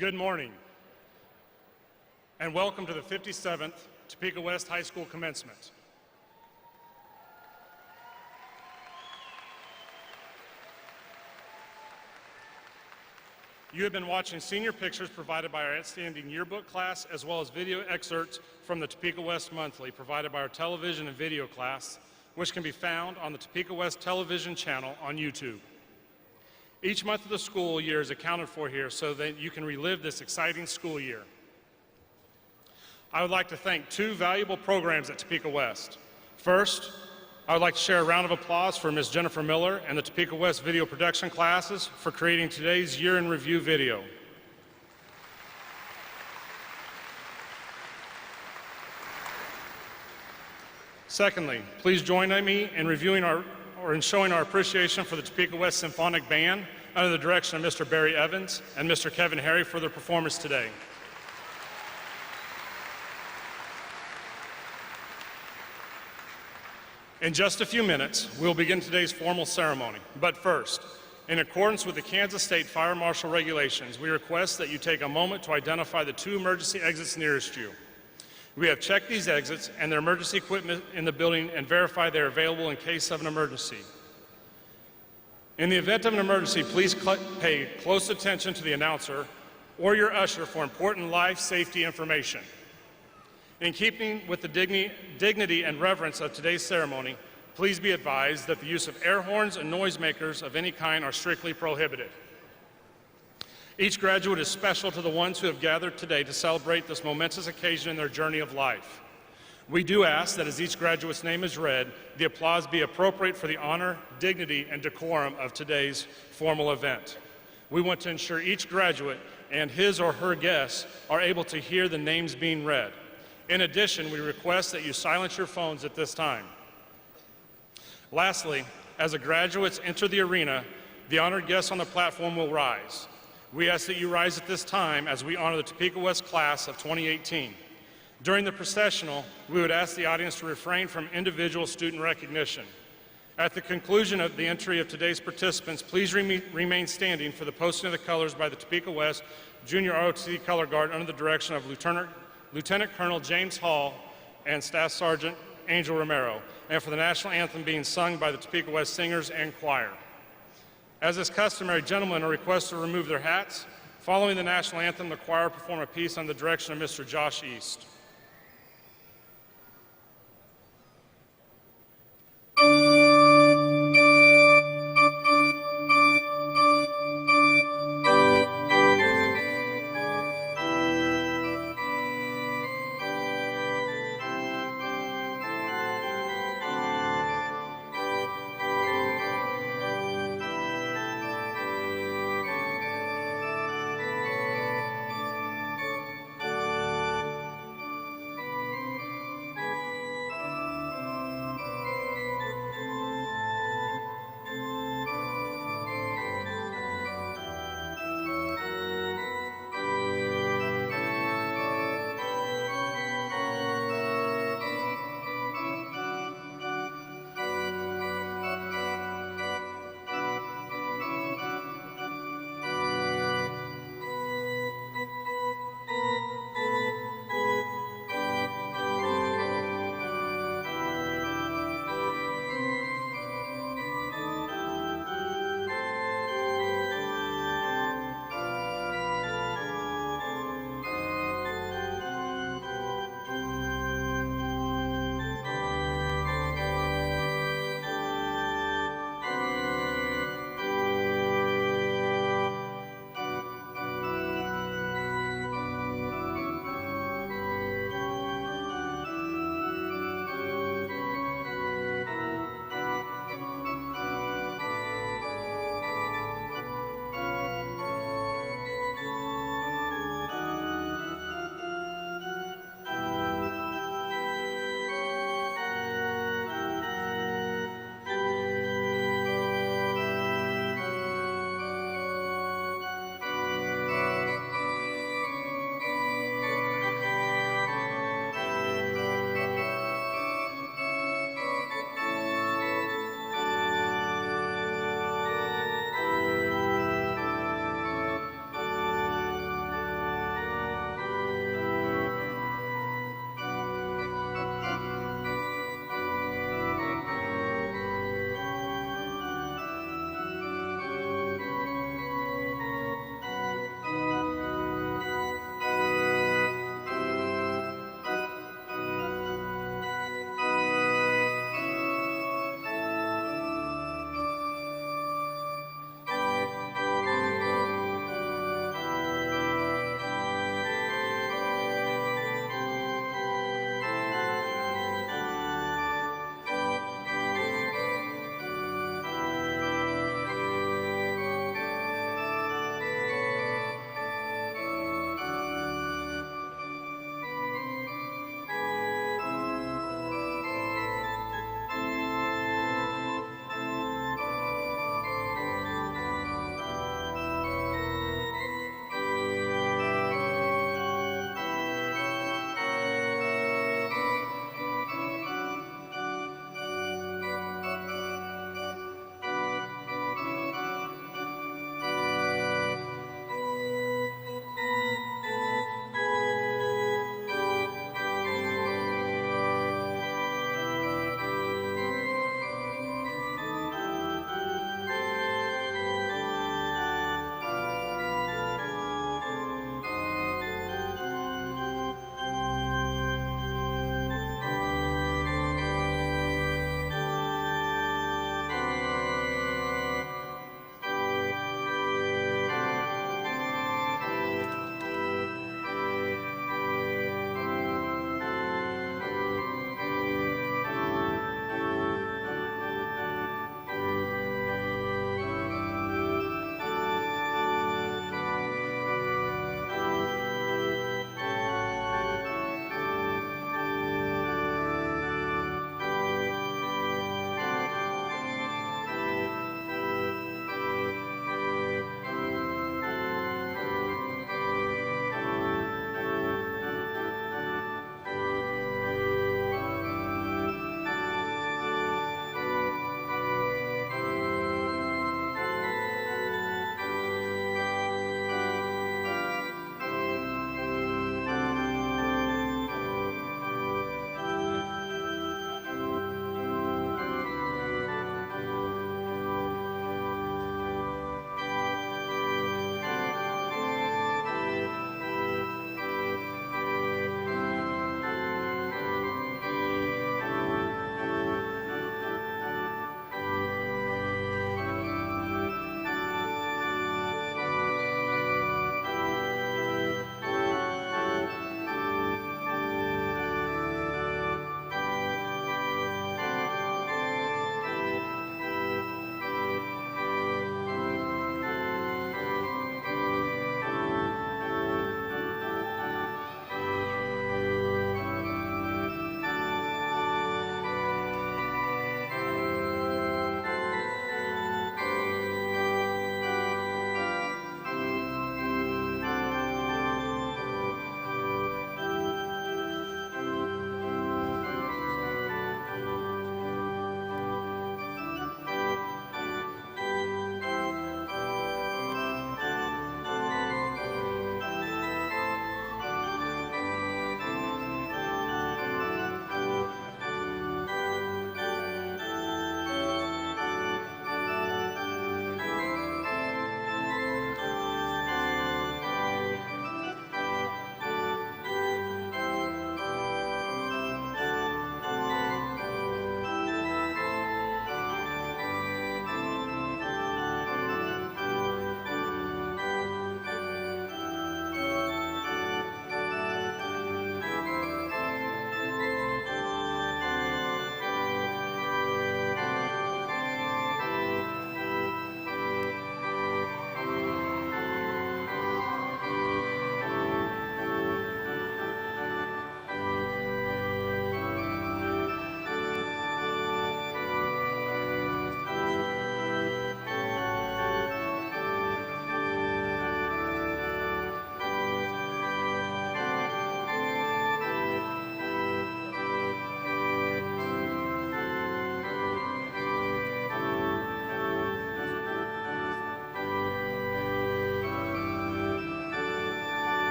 Good morning, and welcome to the 57th Topeka West High School Commencement. You have been watching senior pictures provided by our outstanding yearbook class, as well as video excerpts from the Topeka West Monthly provided by our television and video class, which can be found on the Topeka West television channel on YouTube. Each month of the school year is accounted for here so that you can relive this exciting school year. I would like to thank two valuable programs at Topeka West. First, I would like to share a round of applause for Ms. Jennifer Miller and the Topeka West video production classes for creating today's Year in Review video. Secondly, please join me in reviewing in showing our appreciation for the Topeka West Symphonic Band under the direction of Mr. Barry Evans and Mr. Kevin Harry for their performance today. In just a few minutes, we'll begin today's formal ceremony. But first, in accordance with the Kansas State Fire Marshal regulations, we request that you take a moment to identify the two emergency exits nearest you. We have checked these exits and their emergency equipment in the building and verified they are available in case of an emergency. In the event of an emergency, please pay close attention to the announcer or your usher for important life safety information. In keeping with the dignity and reverence of today's ceremony, please be advised that the use of air horns and noisemakers of any kind are strictly prohibited. Each graduate is special to the ones who have gathered today to celebrate this momentous occasion in their journey of life. We do ask that as each graduate's name is read, the applause be appropriate for the honor, dignity, and decorum of today's formal event. We want to ensure each graduate and his or her guests are able to hear the names being read. In addition, we request that you silence your phones at this time. Lastly, as the graduates enter the arena, the honored guests on the platform will rise. We ask that you rise at this time as we honor the Topeka West class of 2018. During the processional, we would ask the audience to refrain from individual student recognition. At the conclusion of the entry of today's participants, please remain standing for the posting of the colors by the Topeka West Junior ROTC Color Guard under the direction of Lieutenant Colonel James Hall and Staff Sergeant Angel Romero, and for the national anthem being sung by the Topeka West Singers and Choir. As is customary, gentlemen are requested to remove their hats. Following the national anthem, the choir will perform a piece under the direction of Mr. Josh East.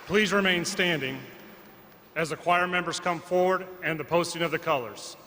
Please remain standing as the choir members come forward and the posting of the colors.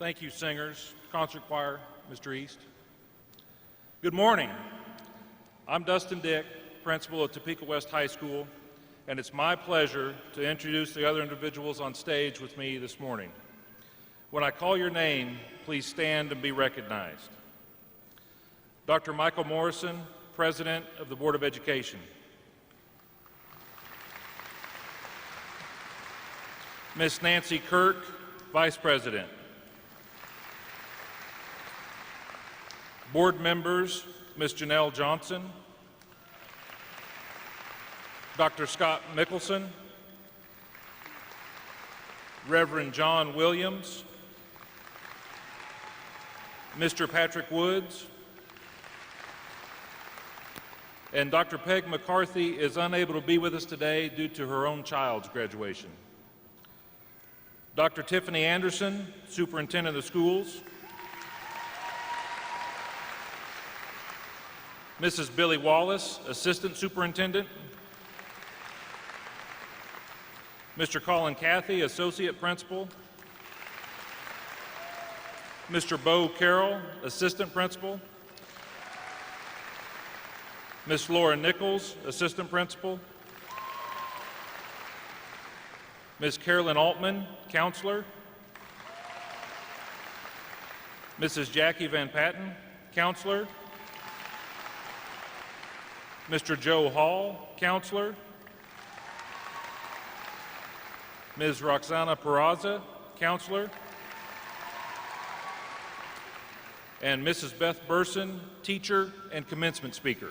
Thank you, singers. Concert choir, Mr. East. Good morning. I'm Dustin Dick, principal of Topeka West High School, and it's my pleasure to introduce the other individuals on stage with me this morning. When I call your name, please stand and be recognized. Dr. Michael Morrison, President of the Board of Education. Miss Nancy Kirk, Vice President. Board members, Ms. Janelle Johnson, Dr. Scott Mickelson, Reverend John Williams, Mr. Patrick Woods, and Dr. Peg McCarthy is unable to be with us today due to her own child's graduation. Dr. Tiffany Anderson, Superintendent of Schools, Mrs. Billy Wallace, Assistant Superintendent, Mr. Colin Cathy, Associate Principal, Mr. Bo Carroll, Assistant Principal, Ms. Laura Nichols, Assistant Principal, Ms. Carolyn Altman, Counselor, Mrs. Jackie Van Patten, Counselor, Mr. Joe Hall, Counselor, Ms. Roxana Peraza, Counselor, and Mrs. Beth Burson, Teacher and Commencement Speaker.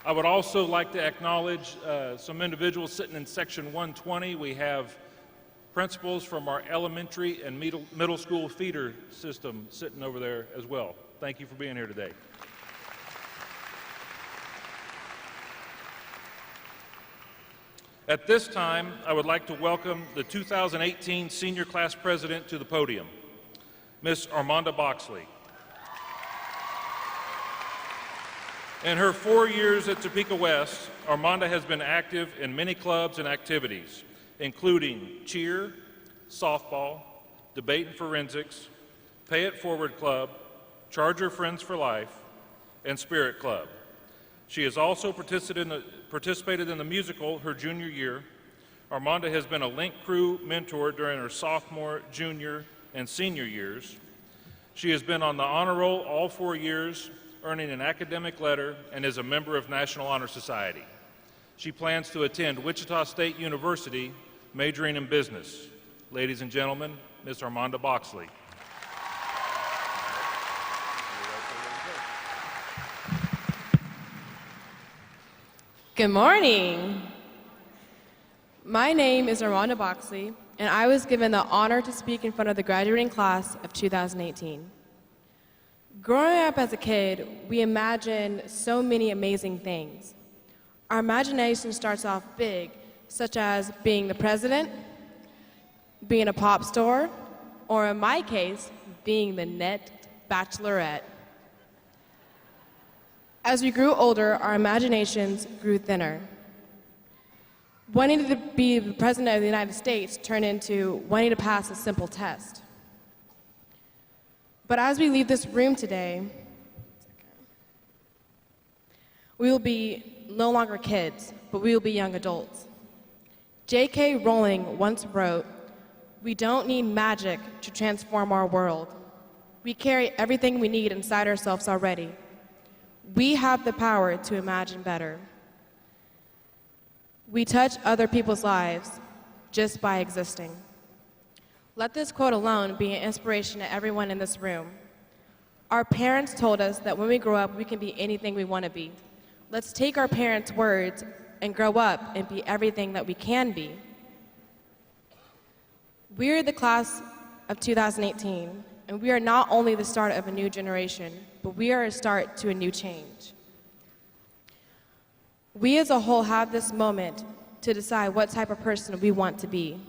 I would also like to acknowledge some individuals sitting in section 120. We have principals from our elementary and middle school feeder system sitting over there as well. Thank you for being here today. At this time, I would like to welcome the 2018 senior class president to the podium, Miss Armanda Boxley. In her 4 years at Topeka West, Armanda has been active in many clubs and activities, including cheer, softball, debate and forensics, Pay It Forward Club, Charger Friends for Life, and Spirit Club. She has also participated in the musical her junior year. Armanda has been a Link Crew mentor during her sophomore, junior, and senior years. She has been on the honor roll all 4 years, earning an academic letter, and is a member of National Honor Society. She plans to attend Wichita State University, majoring in business. Ladies and gentlemen, Ms. Armanda Boxley. Good morning. My name is Armanda Boxley, and I was given the honor to speak in front of the graduating class of 2018. Growing up as a kid, we imagine so many amazing things. Our imagination starts off big, such as being the president, being a pop star, or in my case, being the net bachelorette. As we grew older, our imaginations grew thinner. Wanting to be the President of the United States turned into wanting to pass a simple test. But as we leave this room today, we will be no longer kids, but we will be young adults. J.K. Rowling once wrote, "We don't need magic to transform our world. We carry everything we need inside ourselves already. We have the power to imagine better. We touch other people's lives just by existing." Let this quote alone be an inspiration to everyone in this room. Our parents told us that when we grow up, we can be anything we want to be. Let's take our parents' words and grow up and be everything that we can be. We're the class of 2018, and we are not only the start of a new generation, but we are a start to a new change. We as a whole have this moment to decide what type of person we want to be.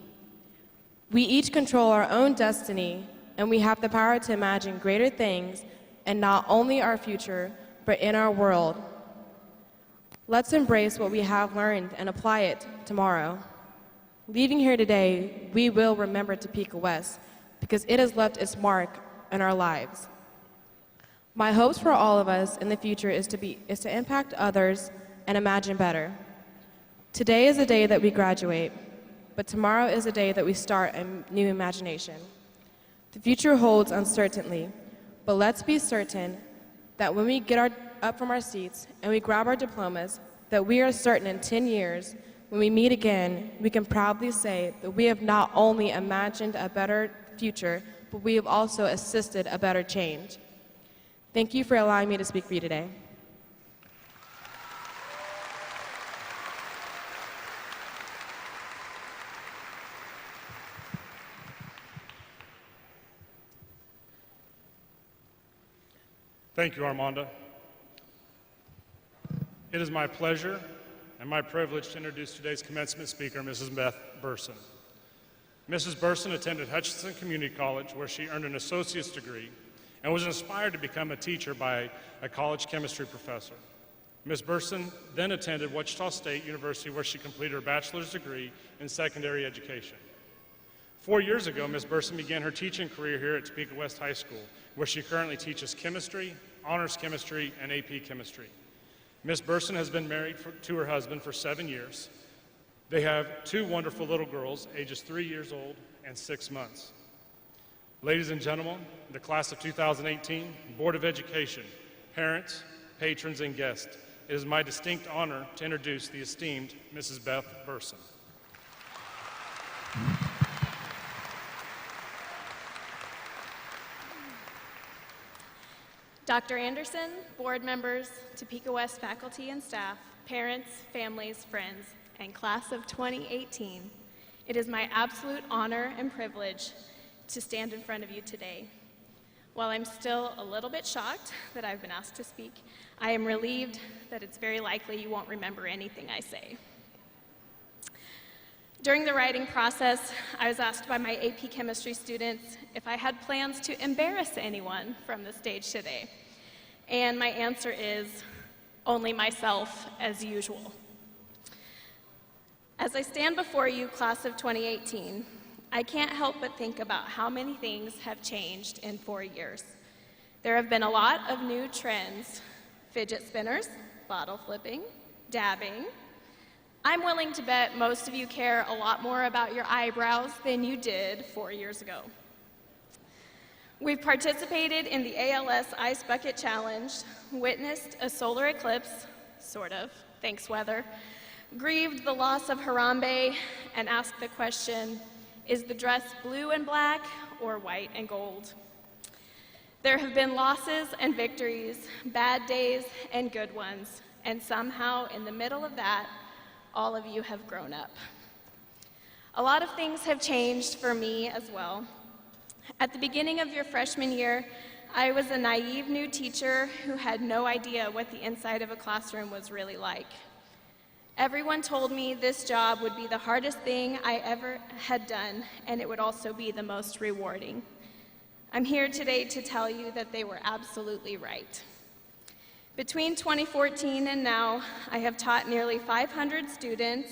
We each control our own destiny, and we have the power to imagine greater things in not only our future, but in our world. Let's embrace what we have learned and apply it tomorrow. Leaving here today, we will remember Topeka West because it has left its mark in our lives. My hopes for all of us in the future is to impact others and imagine better. Today is the day that we graduate, but tomorrow is the day that we start a new imagination. The future holds uncertainty, but let's be certain that when we get up from our seats and we grab our diplomas, that we are certain in 10 years, when we meet again, we can proudly say that we have not only imagined a better future, but we have also assisted a better change. Thank you for allowing me to speak for you today. Thank you, Armanda. It is my pleasure and my privilege to introduce today's commencement speaker, Mrs. Beth Burson. Mrs. Burson attended Hutchinson Community College, where she earned an associate's degree and was inspired to become a teacher by a college chemistry professor. Ms. Burson then attended Wichita State University, where she completed her bachelor's degree in secondary education. 4 years ago, Ms. Burson began her teaching career here at Topeka West High School, where she currently teaches chemistry, honors chemistry, and AP chemistry. Ms. Burson has been married to her husband for 7 years. They have 2 wonderful little girls, ages 3 years old and 6 months. Ladies and gentlemen, the class of 2018, Board of Education, parents, patrons, and guests, it is my distinct honor to introduce the esteemed Mrs. Beth Burson. Dr. Anderson, board members, Topeka West faculty and staff, parents, families, friends, and class of 2018, it is my absolute honor and privilege to stand in front of you today. While I'm still a little bit shocked that I've been asked to speak, I am relieved that it's very likely you won't remember anything I say. During the writing process, I was asked by my AP chemistry students if I had plans to embarrass anyone from the stage today. And my answer is, only myself, as usual. As I stand before you, class of 2018, I can't help but think about how many things have changed in 4 years. There have been a lot of new trends: fidget spinners, bottle flipping, dabbing. I'm willing to bet most of you care a lot more about your eyebrows than you did 4 years ago. We've participated in the ALS Ice Bucket Challenge, witnessed a solar eclipse, sort of, thanks weather, grieved the loss of Harambe, and asked the question, is the dress blue and black or white and gold? There have been losses and victories, bad days and good ones, and somehow in the middle of that, all of you have grown up. A lot of things have changed for me as well. At the beginning of your freshman year, I was a naive new teacher who had no idea what the inside of a classroom was really like. Everyone told me this job would be the hardest thing I ever had done, and it would also be the most rewarding. I'm here today to tell you that they were absolutely right. Between 2014 and now, I have taught nearly 500 students,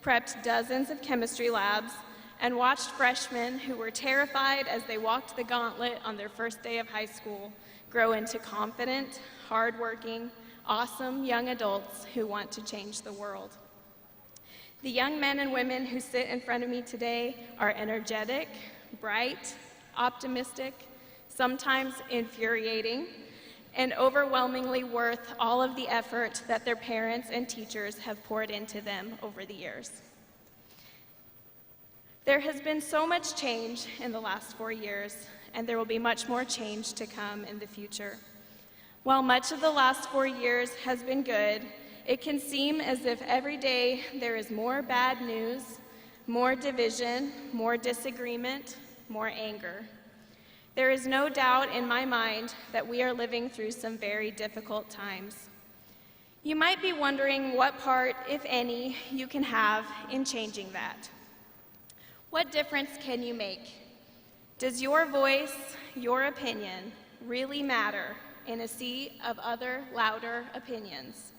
prepped dozens of chemistry labs, and watched freshmen who were terrified as they walked the gauntlet on their first day of high school grow into confident, hardworking, awesome young adults who want to change the world. The young men and women who sit in front of me today are energetic, bright, optimistic, sometimes infuriating, and overwhelmingly worth all of the effort that their parents and teachers have poured into them over the years. There has been so much change in the last 4 years, and there will be much more change to come in the future. While much of the last 4 years has been good, it can seem as if every day there is more bad news, more division, more disagreement, more anger. There is no doubt in my mind that we are living through some very difficult times. You might be wondering what part, if any, you can have in changing that. What difference can you make? Does your voice, your opinion, really matter in a sea of other louder opinions?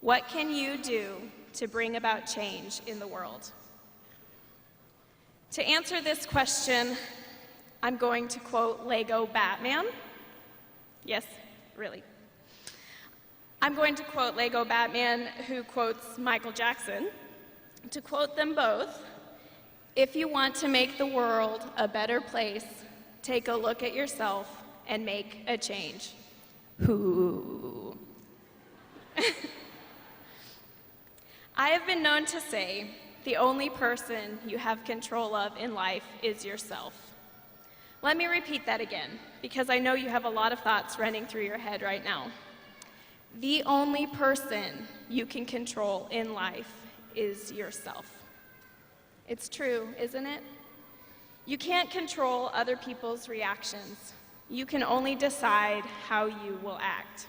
What can you do to bring about change in the world? To answer this question, I'm going to quote Lego Batman. Yes, really. I'm going to quote Lego Batman, who quotes Michael Jackson. To quote them both, if you want to make the world a better place, take a look at yourself and make a change. Who? I have been known to say the only person you have control of in life is yourself. Let me repeat that again, because I know you have a lot of thoughts running through your head right now. The only person you can control in life is yourself. It's true, isn't it? You can't control other people's reactions. You can only decide how you will act.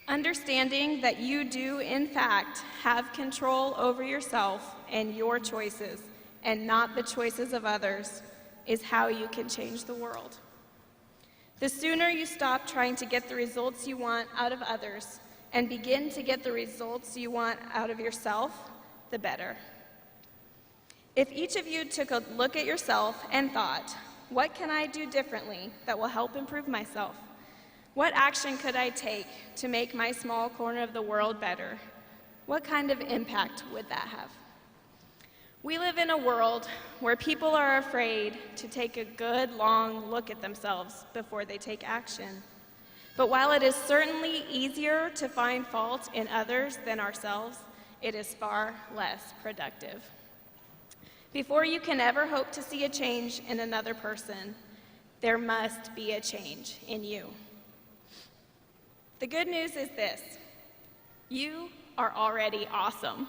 Understanding that you do, in fact, have control over yourself and your choices, and not the choices of others, is how you can change the world. The sooner you stop trying to get the results you want out of others and begin to get the results you want out of yourself, the better. If each of you took a look at yourself and thought, what can I do differently that will help improve myself? What action could I take to make my small corner of the world better? What kind of impact would that have? We live in a world where people are afraid to take a good, long look at themselves before they take action. But while it is certainly easier to find fault in others than ourselves, it is far less productive. Before you can ever hope to see a change in another person, there must be a change in you. The good news is this: you are already awesome.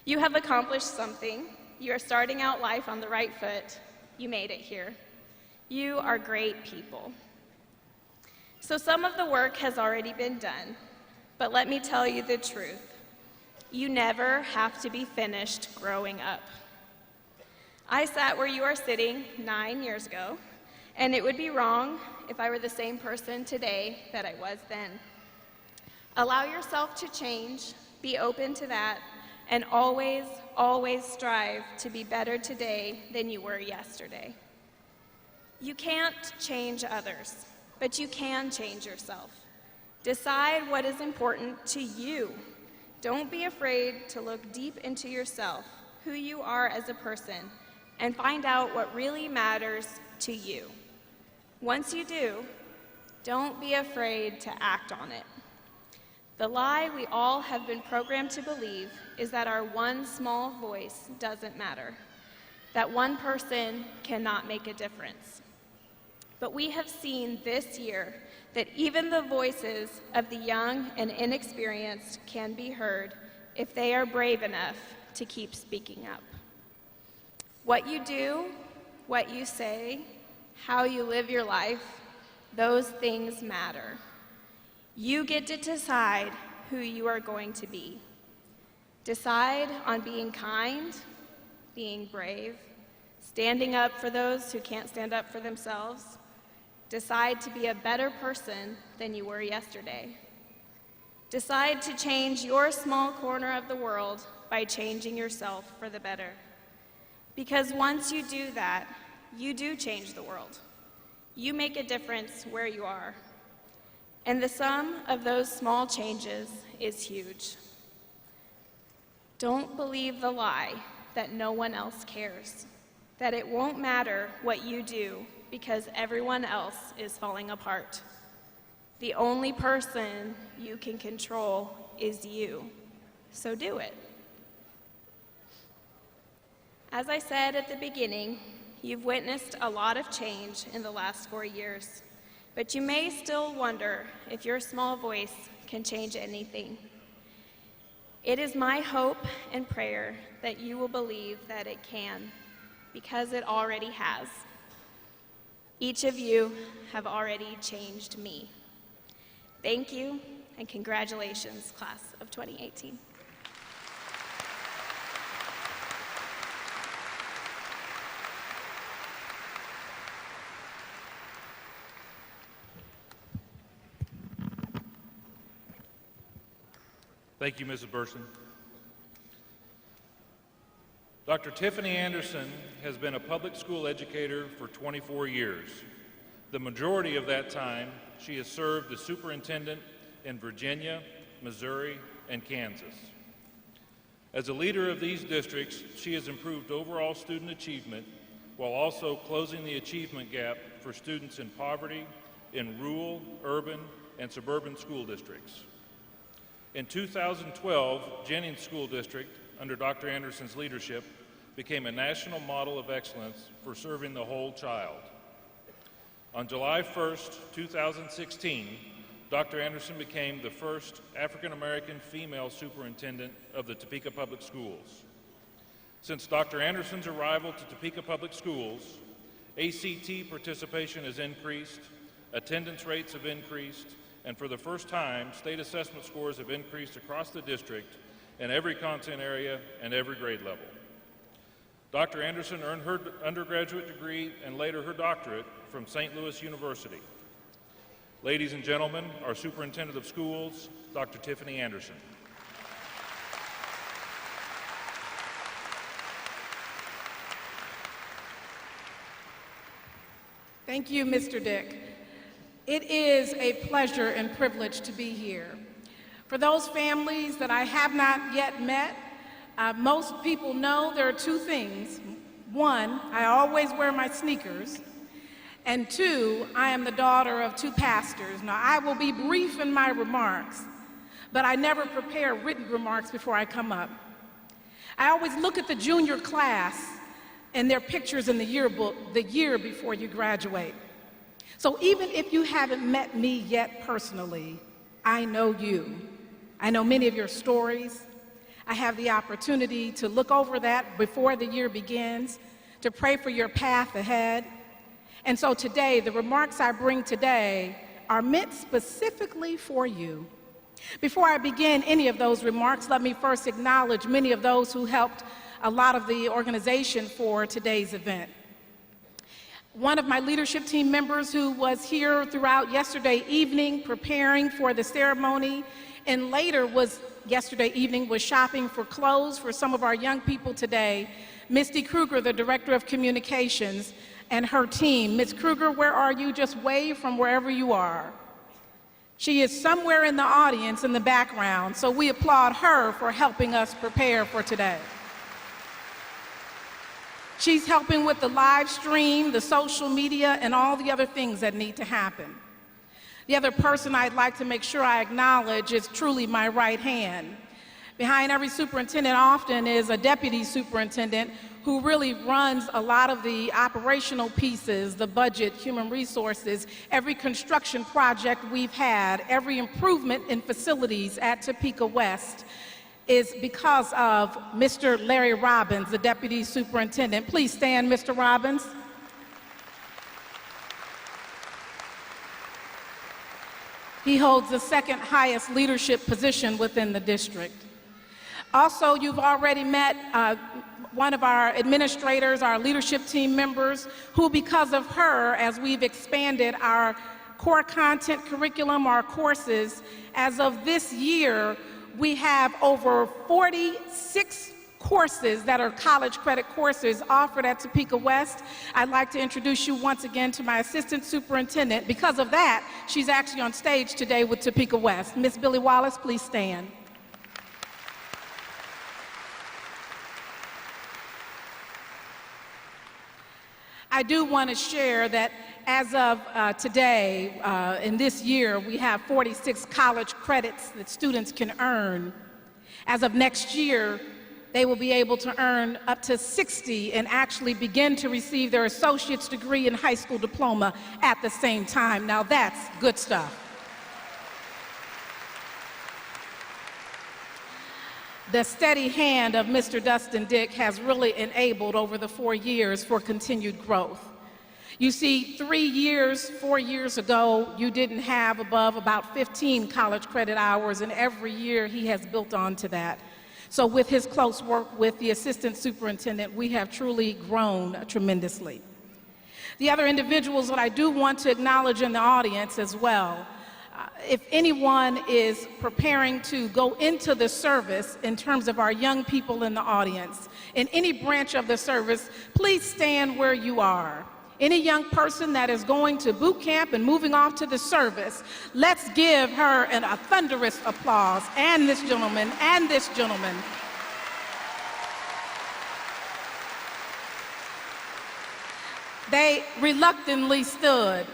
You have accomplished something. You are starting out life on the right foot. You made it here. You are great people. So some of the work has already been done, but let me tell you the truth. You never have to be finished growing up. I sat where you are sitting 9 years ago, and it would be wrong if I were the same person today that I was then. Allow yourself to change, be open to that, and always, always strive to be better today than you were yesterday. You can't change others, but you can change yourself. Decide what is important to you. Don't be afraid to look deep into yourself, who you are as a person, and find out what really matters to you. Once you do, don't be afraid to act on it. The lie we all have been programmed to believe is that our one small voice doesn't matter, that one person cannot make a difference. But we have seen this year that even the voices of the young and inexperienced can be heard if they are brave enough to keep speaking up. What you do, what you say, how you live your life, those things matter. You get to decide who you are going to be. Decide on being kind, being brave, standing up for those who can't stand up for themselves. Decide to be a better person than you were yesterday. Decide to change your small corner of the world by changing yourself for the better. Because once you do that, you do change the world. You make a difference where you are. And the sum of those small changes is huge. Don't believe the lie that no one else cares, that it won't matter what you do because everyone else is falling apart. The only person you can control is you, so do it. As I said at the beginning, you've witnessed a lot of change in the last 4 years, but you may still wonder if your small voice can change anything. It is my hope and prayer that you will believe that it can, because it already has. Each of you have already changed me. Thank you, and congratulations, class of 2018. Thank you, Mrs. Burson. Dr. Tiffany Anderson has been a public school educator for 24 years. The majority of that time, she has served as superintendent in Virginia, Missouri, and Kansas. As a leader of these districts, she has improved overall student achievement while also closing the achievement gap for students in poverty in rural, urban, and suburban school districts. In 2012, Jennings School District, under Dr. Anderson's leadership, became a national model of excellence for serving the whole child. On July 1st, 2016, Dr. Anderson became the first African-American female superintendent of the Topeka Public Schools. Since Dr. Anderson's arrival to Topeka Public Schools, ACT participation has increased, attendance rates have increased, and for the first time, state assessment scores have increased across the district in every content area and every grade level. Dr. Anderson earned her undergraduate degree and later her doctorate from St. Louis University. Ladies and gentlemen, our Superintendent of Schools, Dr. Tiffany Anderson. Thank you, Mr. Dick. It is a pleasure and privilege to be here. For those families that I have not yet met, most people know there are two things. One, I always wear my sneakers. And two, I am the daughter of two pastors. Now, I will be brief in my remarks, but I never prepare written remarks before I come up. I always look at the junior class and their pictures in the yearbook the year before you graduate. So even if you haven't met me yet personally, I know you. I know many of your stories. I have the opportunity to look over that before the year begins, to pray for your path ahead. And so today, the remarks I bring today are meant specifically for you. Before I begin any of those remarks, let me first acknowledge many of those who helped a lot of the organization for today's event. One of my leadership team members who was here throughout yesterday evening preparing for the ceremony and later yesterday evening was shopping for clothes for some of our young people today, Misty Kruger, the Director of Communications, and her team. Ms. Kruger, where are you? Just wave from wherever you are. She is somewhere in the audience in the background, so we applaud her for helping us prepare for today. She's helping with the live stream, the social media, and all the other things that need to happen. The other person I'd like to make sure I acknowledge is truly my right hand. Behind every superintendent often is a deputy superintendent who really runs a lot of the operational pieces, the budget, human resources, every construction project we've had, every improvement in facilities at Topeka West is because of Mr. Larry Robbins, the deputy superintendent. Please stand, Mr. Robbins. He holds the second highest leadership position within the district. Also, you've already met one of our administrators, our leadership team members, who because of her, as we've expanded our core content curriculum, our courses, as of this year, we have over 46 courses that are college credit courses offered at Topeka West. I'd like to introduce you once again to my assistant superintendent. Because of that, she's actually on stage today with Topeka West. Miss Billy Wallace, please stand. I do want to share that as of today, in this year, we have 46 college credits that students can earn. As of next year, they will be able to earn up to 60 and actually begin to receive their associate's degree and high school diploma at the same time. Now that's good stuff. The steady hand of Mr. Dustin Dick has really enabled over the 4 years for continued growth. You see, 4 years ago, you didn't have above about 15 college credit hours, and every year he has built on to that. So with his close work with the assistant superintendent, we have truly grown tremendously. The other individuals that I do want to acknowledge in the audience as well, if anyone is preparing to go into the service in terms of our young people in the audience, in any branch of the service, please stand where you are. Any young person that is going to boot camp and moving off to the service, let's give her a thunderous applause, and this gentleman, and this gentleman. They reluctantly stood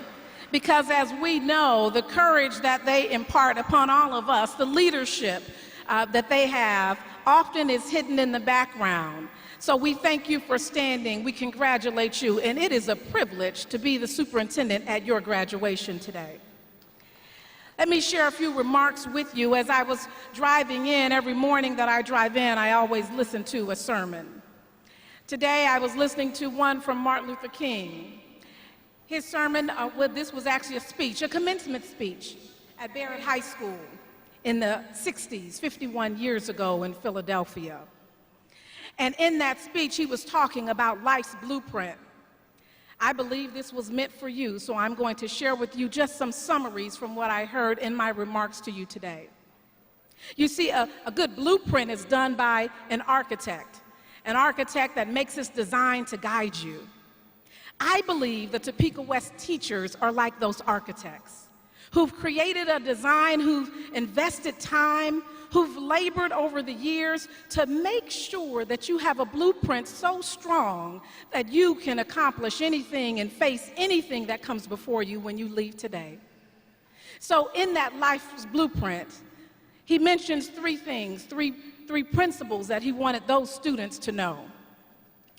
because, as we know, the courage that they impart upon all of us, the leadership that they have, often is hidden in the background. So we thank you for standing. We congratulate you, and it is a privilege to be the superintendent at your graduation today. Let me share a few remarks with you. As I was driving in, every morning that I drive in, I always listen to a sermon. Today, I was listening to one from Martin Luther King. His sermon, this was actually a speech, a commencement speech at Barrett High School in the 60s, 51 years ago in Philadelphia. And in that speech, he was talking about life's blueprint. I believe this was meant for you, so I'm going to share with you just some summaries from what I heard in my remarks to you today. You see, a good blueprint is done by an architect that makes its design to guide you. I believe the Topeka West teachers are like those architects who've created a design, who've invested time, who've labored over the years to make sure that you have a blueprint so strong that you can accomplish anything and face anything that comes before you when you leave today. So in that life's blueprint, he mentions three things, three principles that he wanted those students to know.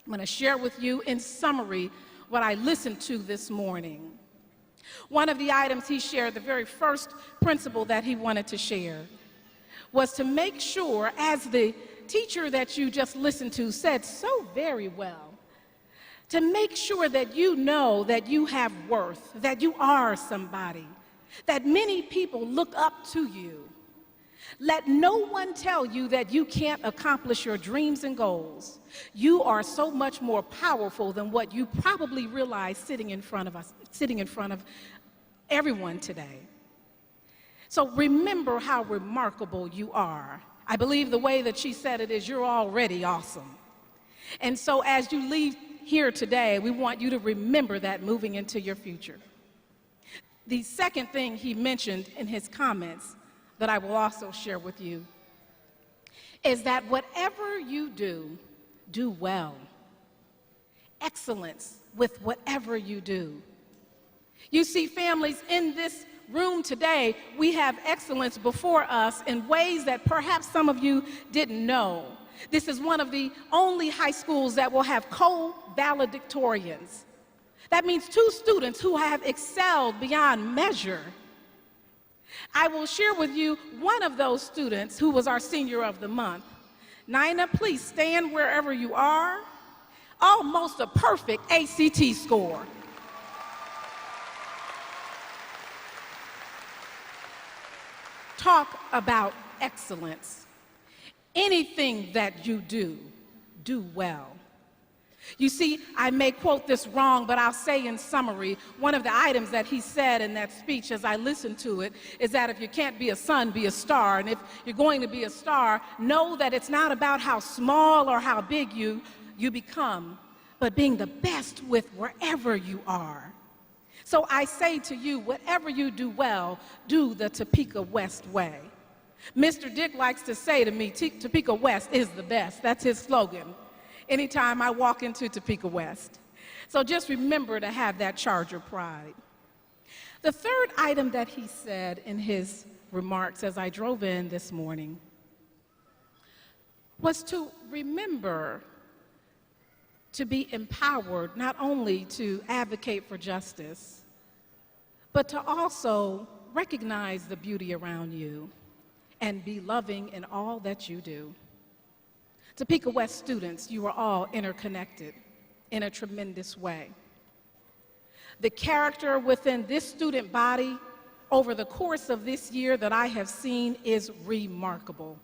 I'm going to share with you in summary what I listened to this morning. One of the items he shared, the very first principle that he wanted to share, was to make sure, as the teacher that you just listened to said so very well, to make sure that you know that you have worth, that you are somebody, that many people look up to you. Let no one tell you that you can't accomplish your dreams and goals. You are so much more powerful than what you probably realize sitting in front of everyone today. So remember how remarkable you are. I believe the way that she said it is, you're already awesome. And so as you leave here today, we want you to remember that moving into your future. The second thing he mentioned in his comments that I will also share with you is that whatever you do, do well. Excellence with whatever you do. You see, families, in this room today, we have excellence before us in ways that perhaps some of you didn't know. This is one of the only high schools that will have co-valedictorians. That means two students who have excelled beyond measure. I will share with you one of those students who was our senior of the month. Nina, please stand wherever you are. Almost a perfect ACT score. Talk about excellence. Anything that you do, do well. You see, I may quote this wrong, but I'll say in summary, one of the items that he said in that speech as I listened to it is that if you can't be a sun, be a star. And if you're going to be a star, know that it's not about how small or how big you become, but being the best with wherever you are. So I say to you, whatever you do well, do the Topeka West way. Mr. Dick likes to say to me, Topeka West is the best. That's his slogan anytime I walk into Topeka West. So just remember to have that Charger pride. The third item that he said in his remarks as I drove in this morning was to remember to be empowered not only to advocate for justice, but to also recognize the beauty around you and be loving in all that you do. Topeka West students, you are all interconnected in a tremendous way. The character within this student body over the course of this year that I have seen is remarkable.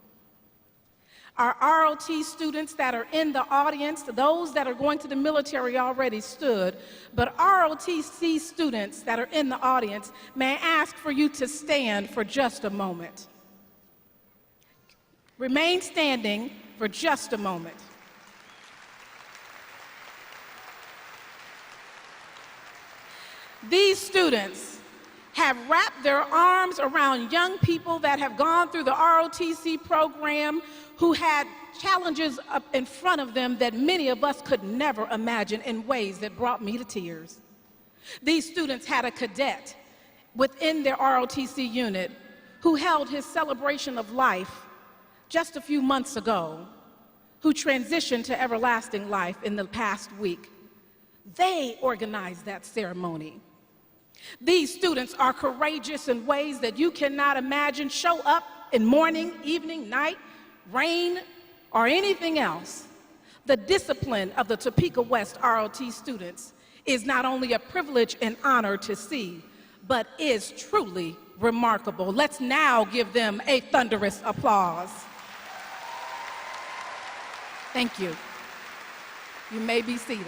Our ROT students that are in the audience, those that are going to the military already stood, but ROTC students that are in the audience, may I ask for you to stand for just a moment. Remain standing for just a moment. These students have wrapped their arms around young people that have gone through the ROTC program who had challenges up in front of them that many of us could never imagine in ways that brought me to tears. These students had a cadet within their ROTC unit who held his celebration of life just a few months ago, who transitioned to everlasting life in the past week. They organized that ceremony. These students are courageous in ways that you cannot imagine, show up in morning, evening, night, rain, or anything else. The discipline of the Topeka West ROT students is not only a privilege and honor to see, but is truly remarkable. Let's now give them a thunderous applause. Thank you. You may be seated.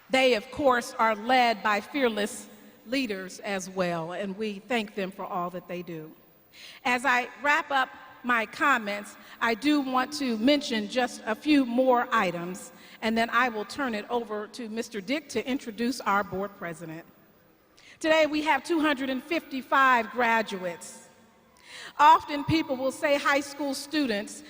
They, of course, are led by fearless leaders as well, and we thank them for all that they do. As I wrap up my comments, I do want to mention just a few more items, and then I will turn it over to Mr. Dick to introduce our board president. Today we have 255 graduates. Often people will say high school students,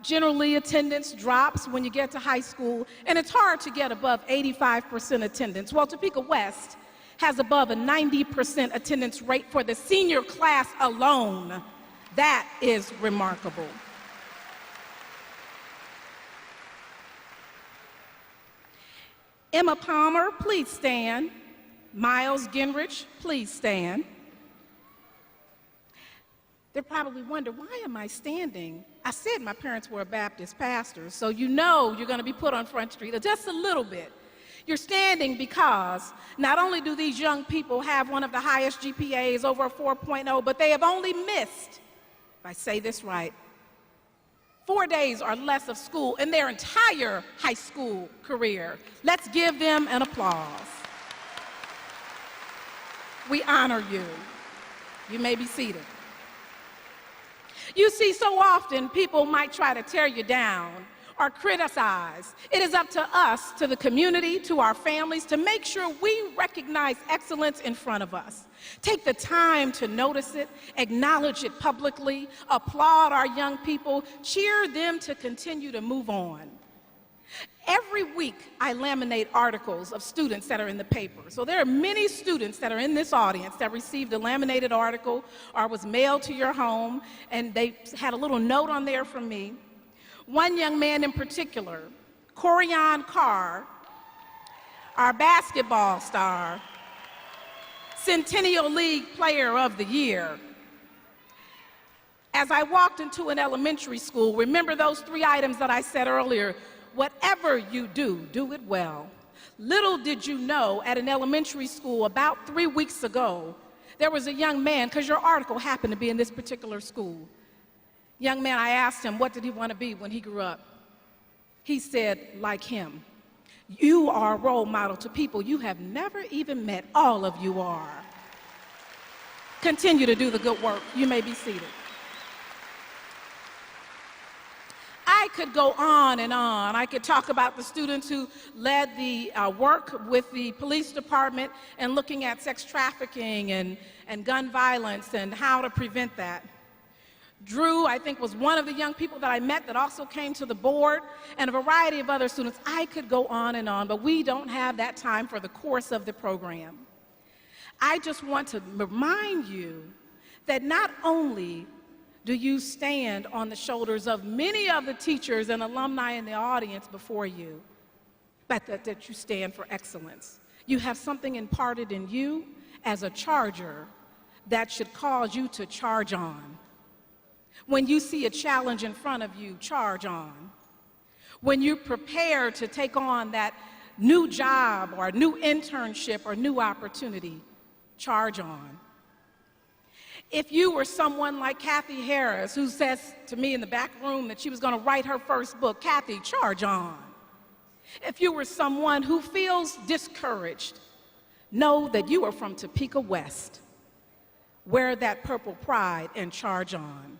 generally attendance drops when you get to high school, and it's hard to get above 85% attendance. Well, Topeka West has above a 90% attendance rate for the senior class alone. That is remarkable. Emma Palmer, please stand. Miles Ginrich, please stand. They probably wonder, why am I standing? I said my parents were Baptist pastors, so you know you're going to be put on Front Street just a little bit. You're standing because not only do these young people have one of the highest GPAs, over a 4.0, but they have only missed, if I say this right, 4 days or less of school in their entire high school career. Let's give them an applause. We honor you. You may be seated. You see, so often people might try to tear you down or criticize. It is up to us, to the community, to our families, to make sure we recognize excellence in front of us. Take the time to notice it, acknowledge it publicly, applaud our young people, cheer them to continue to move on. Every week, I laminate articles of students that are in the paper. So there are many students that are in this audience that received a laminated article or was mailed to your home, and they had a little note on there from me. One young man in particular, Corian Carr, our basketball star, Centennial League Player of the Year. As I walked into an elementary school, remember those 3 items that I said earlier. Whatever you do, do it well. Little did you know, at an elementary school about 3 weeks ago, there was a young man, because your article happened to be in this particular school. Young man, I asked him, what did he want to be when he grew up? He said, like him. You are a role model to people you have never even met. All of you are. Continue to do the good work. You may be seated. I could go on and on. I could talk about the students who led the work with the police department and looking at sex trafficking and gun violence and how to prevent that. Drew, I think, was one of the young people that I met that also came to the board, and a variety of other students. I could go on and on, but we don't have that time for the course of the program. I just want to remind you that not only do you stand on the shoulders of many of the teachers and alumni in the audience before you, but that you stand for excellence. You have something imparted in you as a charger that should cause you to charge on. When you see a challenge in front of you, charge on. When you prepare to take on that new job or new internship or new opportunity, charge on. If you were someone like Kathy Harris, who says to me in the back room that she was going to write her first book, Kathy, charge on. If you were someone who feels discouraged, know that you are from Topeka West. Wear that purple pride and charge on.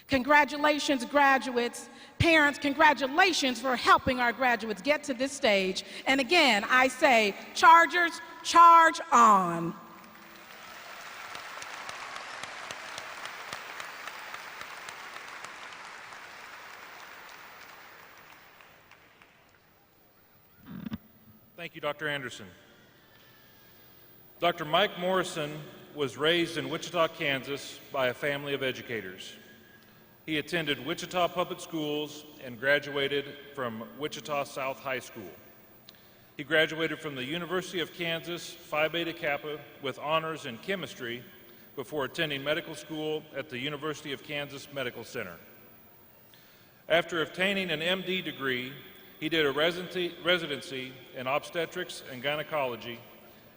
Congratulations, graduates. Parents, congratulations for helping our graduates get to this stage. And again, I say, Chargers, charge on. Thank you, Dr. Anderson. Dr. Mike Morrison was raised in Wichita, Kansas by a family of educators. He attended Wichita Public Schools and graduated from Wichita South High School. He graduated from the University of Kansas Phi Beta Kappa with honors in chemistry before attending medical school at the University of Kansas Medical Center. After obtaining an MD degree, he did a residency in obstetrics and gynecology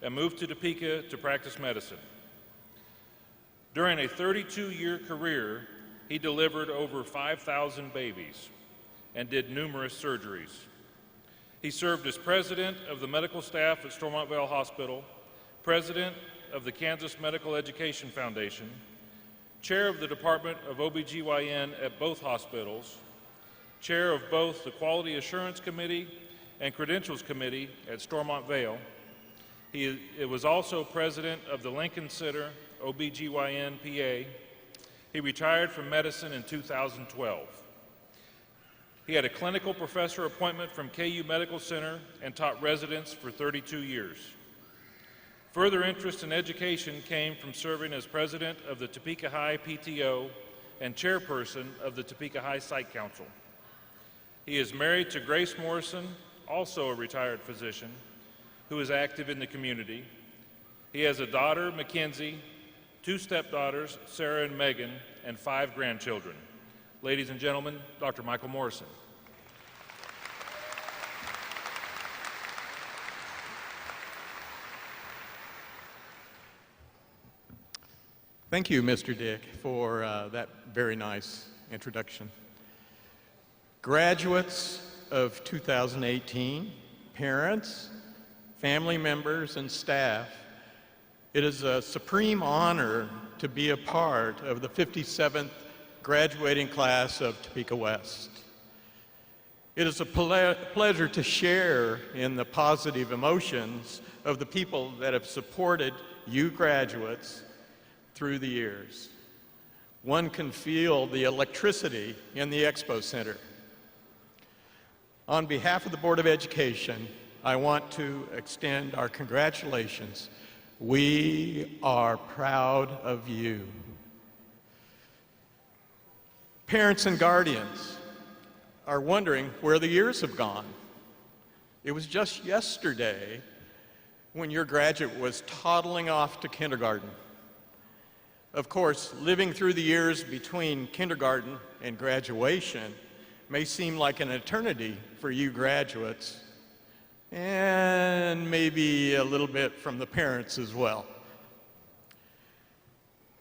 and moved to Topeka to practice medicine. During a 32-year career, he delivered over 5,000 babies and did numerous surgeries. He served as president of the medical staff at Stormont Vail Hospital, president of the Kansas Medical Education Foundation, chair of the Department of OBGYN at both hospitals, chair of both the Quality Assurance Committee and Credentials Committee at Stormont Vail. He was also president of the Lincoln Center OBGYN PA. He retired from medicine in 2012. He had a clinical professor appointment from KU Medical Center and taught residents for 32 years. Further interest in education came from serving as president of the Topeka High PTO and chairperson of the Topeka High Psych Council. He is married to Grace Morrison, also a retired physician, who is active in the community. He has a daughter, Mackenzie, 2 stepdaughters, Sarah and Megan, and 5 grandchildren. Ladies and gentlemen, Dr. Michael Morrison. Thank you, Mr. Dick, for that very nice introduction. Graduates of 2018, parents, family members, and staff, it is a supreme honor to be a part of the 57th graduating class of Topeka West. It is a pleasure to share in the positive emotions of the people that have supported you graduates through the years. One can feel the electricity in the Expo Center. On behalf of the Board of Education, I want to extend our congratulations. We are proud of you. Parents and guardians are wondering where the years have gone. It was just yesterday when your graduate was toddling off to kindergarten. Of course, living through the years between kindergarten and graduation may seem like an eternity for you graduates, and maybe a little bit from the parents as well.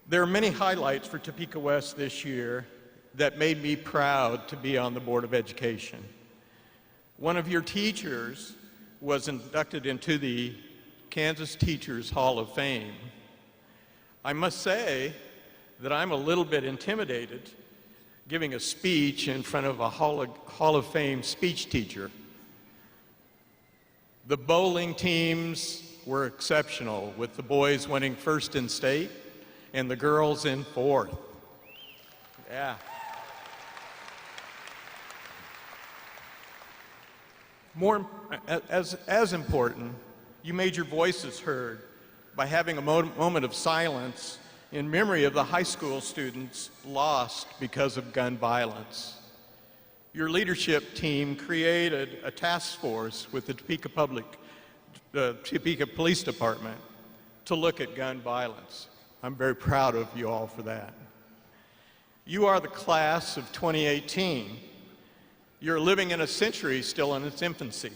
There are many highlights for Topeka West this year that made me proud to be on the Board of Education. One of your teachers was inducted into the Kansas Teachers Hall of Fame. I must say that I'm a little bit intimidated giving a speech in front of a Hall of Fame speech teacher. The bowling teams were exceptional, with the boys winning first in state and the girls in fourth. Yeah. As important, you made your voices heard by having a moment of silence in memory of the high school students lost because of gun violence. Your leadership team created a task force with the Topeka Police Department to look at gun violence. I'm very proud of you all for that. You are the class of 2018. You're living in a century still in its infancy.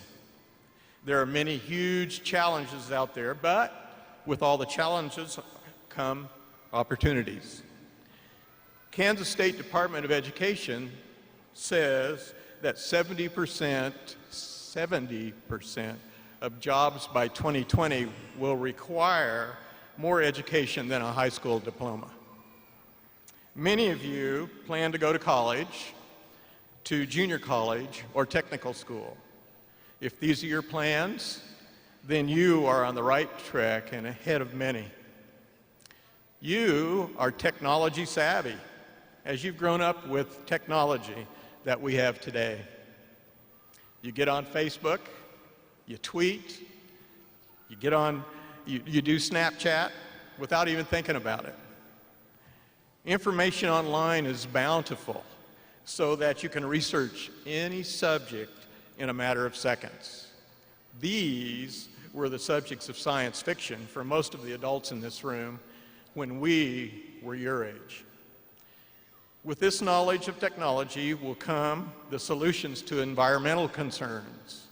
There are many huge challenges out there, but with all the challenges come opportunities. Kansas State Department of Education says that 70% of jobs by 2020 will require more education than a high school diploma. Many of you plan to go to college, to junior college or technical school. If these are your plans, then you are on the right track and ahead of many. You are technology savvy, as you've grown up with technology that we have today. You get on Facebook, you tweet, you do Snapchat without even thinking about it. Information online is bountiful so that you can research any subject in a matter of seconds. These were the subjects of science fiction for most of the adults in this room when we were your age. With this knowledge of technology will come the solutions to environmental concerns.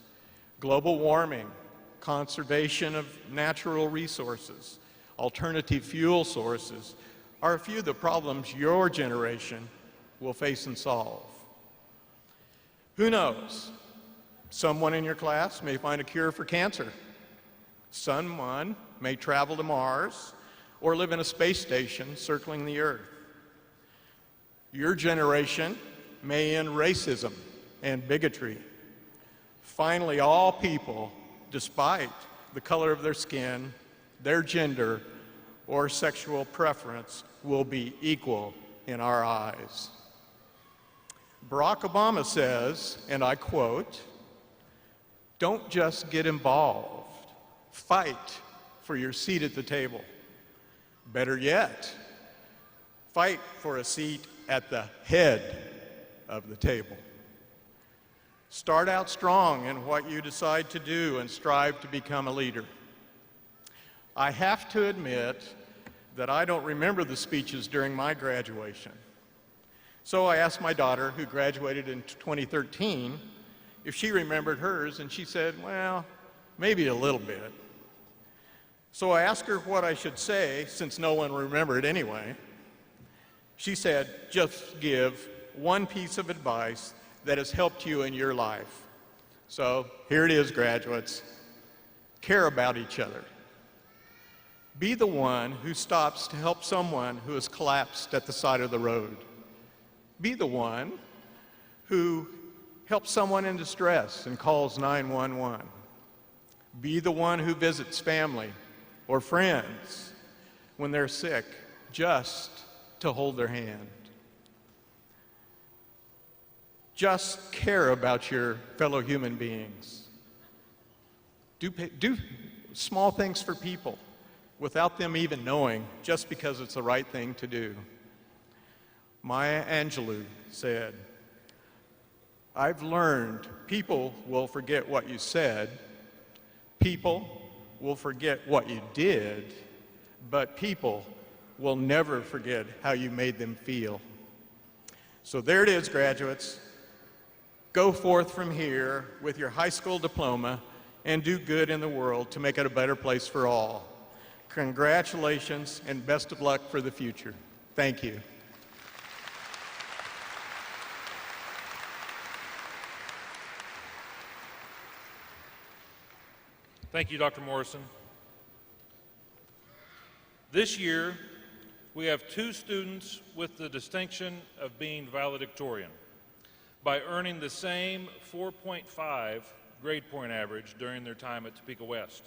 Global warming, conservation of natural resources, alternative fuel sources are a few of the problems your generation will face and solve. Who knows? Someone in your class may find a cure for cancer. Someone may travel to Mars or live in a space station circling the Earth. Your generation may end racism and bigotry. Finally, all people, despite the color of their skin, their gender, or sexual preference, will be equal in our eyes. Barack Obama says, and I quote, "Don't just get involved, fight for your seat at the table. Better yet, fight for a seat at the head of the table." Start out strong in what you decide to do and strive to become a leader. I have to admit that I don't remember the speeches during my graduation. So I asked my daughter, who graduated in 2013, if she remembered hers, and she said, well, maybe a little bit. So I asked her what I should say, since no one remembered anyway. She said, just give one piece of advice that has helped you in your life. So here it is, graduates. Care about each other. Be the one who stops to help someone who has collapsed at the side of the road. Be the one who helps someone in distress and calls 911. Be the one who visits family or friends when they're sick, just to hold their hand. Just care about your fellow human beings. Do small things for people without them even knowing, just because it's the right thing to do. Maya Angelou said, "I've learned people will forget what you said, people will forget what you did, but people will never forget how you made them feel." So there it is, graduates. Go forth from here with your high school diploma and do good in the world to make it a better place for all. Congratulations and best of luck for the future. Thank you. Thank you, Dr. Morrison. This year, we have 2 students with the distinction of being valedictorian by earning the same 4.5 grade point average during their time at Topeka West.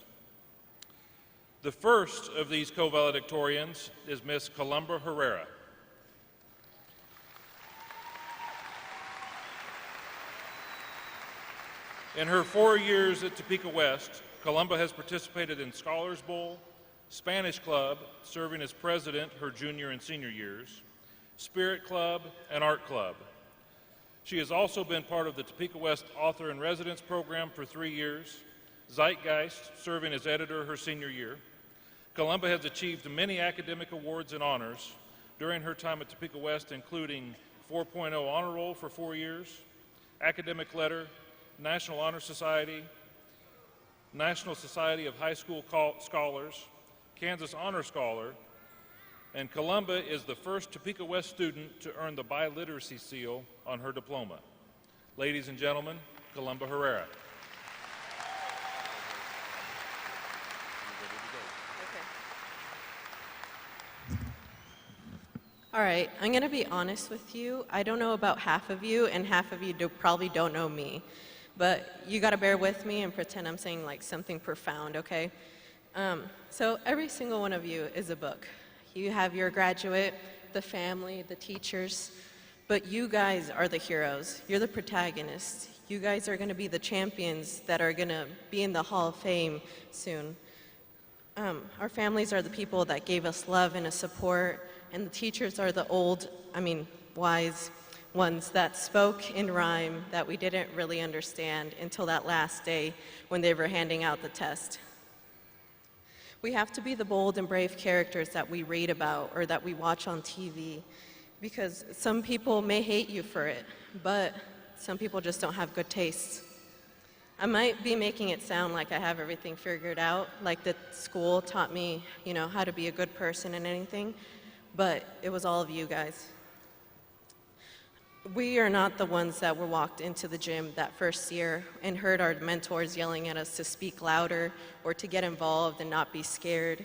The first of these co-valedictorians is Miss Columba Herrera. In her 4 years at Topeka West, Columba has participated in Scholars Bowl, Spanish Club, serving as president her junior and senior years, Spirit Club, and Art Club. She has also been part of the Topeka West Author in Residence program for 3 years, Zeitgeist, serving as editor her senior year. Columba has achieved many academic awards and honors during her time at Topeka West, including 4.0 Honor Roll for 4 years, Academic Letter, National Honor Society, National Society of High School Scholars, Kansas Honor Scholar, And Columba is the first Topeka West student to earn the biliteracy seal on her diploma. Ladies and gentlemen, Columba Herrera. All right, I'm going to be honest with you. I don't know about half of you, and half of you probably don't know me. But you got to bear with me and pretend I'm saying like something profound, okay? So every single one of you is a book. You have your graduate, the family, the teachers, but you guys are the heroes. You're the protagonists. You guys are going to be the champions that are going to be in the Hall of Fame soon. Our families are the people that gave us love and a support, and the teachers are the wise ones that spoke in rhyme that we didn't really understand until that last day when they were handing out the test. We have to be the bold and brave characters that we read about or that we watch on TV, because some people may hate you for it, but some people just don't have good tastes. I might be making it sound like I have everything figured out, like that school taught me, how to be a good person and anything, but it was all of you guys. We are not the ones that were walked into the gym that first year and heard our mentors yelling at us to speak louder or to get involved and not be scared,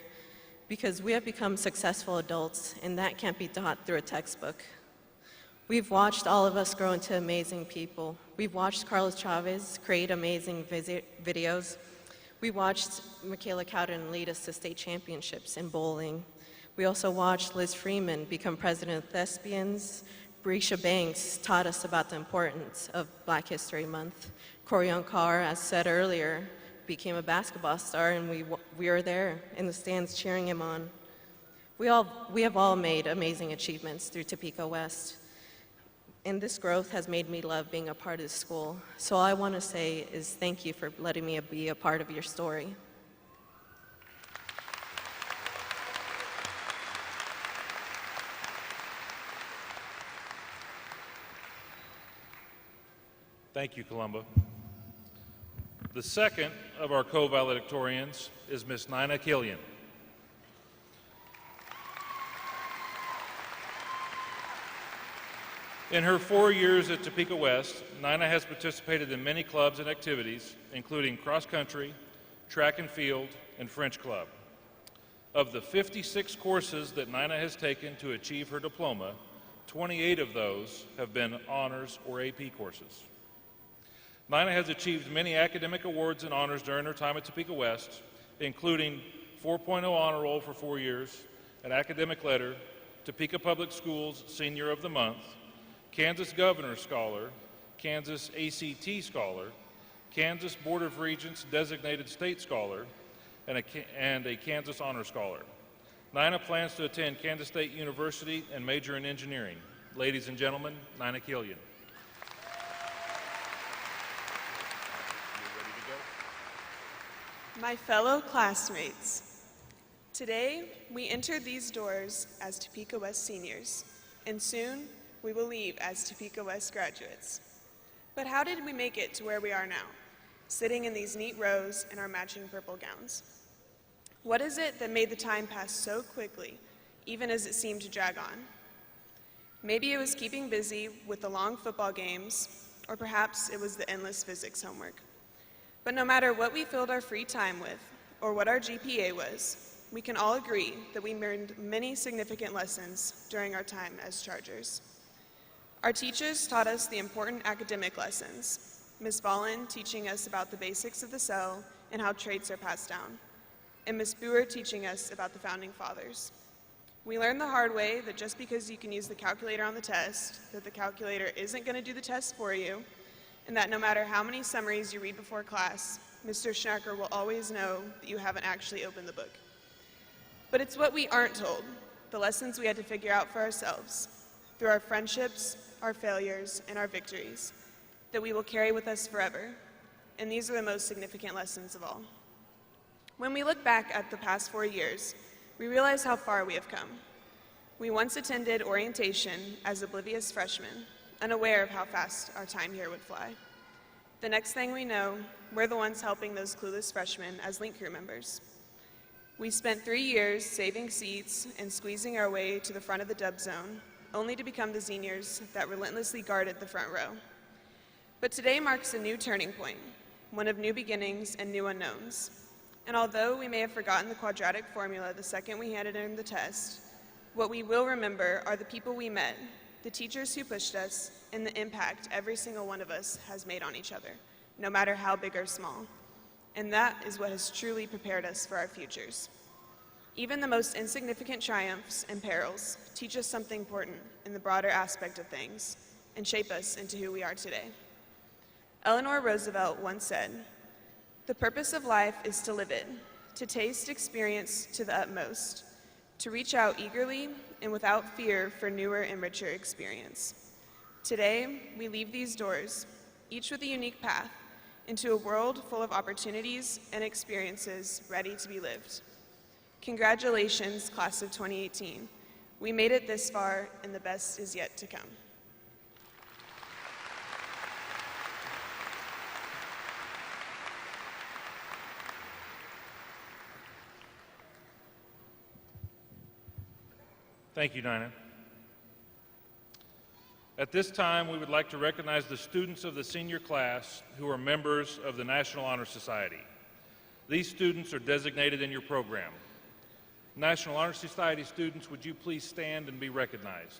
because we have become successful adults, and that can't be taught through a textbook. We've watched all of us grow into amazing people. We've watched Carlos Chavez create amazing videos. We watched Michaela Cowden lead us to state championships in bowling. We also watched Liz Freeman become president of Thespians. Brisha Banks taught us about the importance of Black History Month. Corian Carr, as said earlier, became a basketball star, and we were there in the stands cheering him on. We have all made amazing achievements through Topeka West, and this growth has made me love being a part of the school. So all I want to say is thank you for letting me be a part of your story. Thank you, Columba. The second of our co-valedictorians is Miss Nina Killian. In her 4 years at Topeka West, Nina has participated in many clubs and activities, including cross country, track and field, and French club. Of the 56 courses that Nina has taken to achieve her diploma, 28 of those have been honors or AP courses. Nina has achieved many academic awards and honors during her time at Topeka West, including 4.0 honor roll for 4 years, an academic letter, Topeka Public Schools Senior of the Month, Kansas Governor Scholar, Kansas ACT Scholar, Kansas Board of Regents Designated State Scholar, and a Kansas Honor Scholar. Nina plans to attend Kansas State University and major in engineering. Ladies and gentlemen, Nina Killian. My fellow classmates, today we enter these doors as Topeka West seniors, and soon we will leave as Topeka West graduates. But how did we make it to where we are now, sitting in these neat rows in our matching purple gowns? What is it that made the time pass so quickly, even as it seemed to drag on? Maybe it was keeping busy with the long football games, or perhaps it was the endless physics homework. But no matter what we filled our free time with, or what our GPA was, we can all agree that we learned many significant lessons during our time as Chargers. Our teachers taught us the important academic lessons, Ms. Ballin teaching us about the basics of the cell and how traits are passed down, and Ms. Boer teaching us about the Founding Fathers. We learned the hard way that just because you can use the calculator on the test, that the calculator isn't going to do the test for you, and that no matter how many summaries you read before class, Mr. Schnacker will always know that you haven't actually opened the book. But it's what we aren't told, the lessons we had to figure out for ourselves, through our friendships, our failures, and our victories, that we will carry with us forever. And these are the most significant lessons of all. When we look back at the past 4 years, we realize how far we have come. We once attended orientation as oblivious freshmen, unaware of how fast our time here would fly. The next thing we know, we're the ones helping those clueless freshmen as link crew members. We spent 3 years saving seats and squeezing our way to the front of the dub zone, only to become the seniors that relentlessly guarded the front row. But today marks a new turning point, one of new beginnings and new unknowns. And although we may have forgotten the quadratic formula the second we handed in the test, what we will remember are the people we met, the teachers who pushed us, and the impact every single one of us has made on each other, no matter how big or small. And that is what has truly prepared us for our futures. Even the most insignificant triumphs and perils teach us something important in the broader aspect of things and shape us into who we are today. Eleanor Roosevelt once said, "The purpose of life is to live it, to taste experience to the utmost, to reach out eagerly and without fear for newer and richer experience." Today, we leave these doors, each with a unique path, into a world full of opportunities and experiences ready to be lived. Congratulations, class of 2018. We made it this far, and the best is yet to come. Thank you, Dinah. At this time, we would like to recognize the students of the senior class who are members of the National Honor Society. These students are designated in your program. National Honor Society students, would you please stand and be recognized?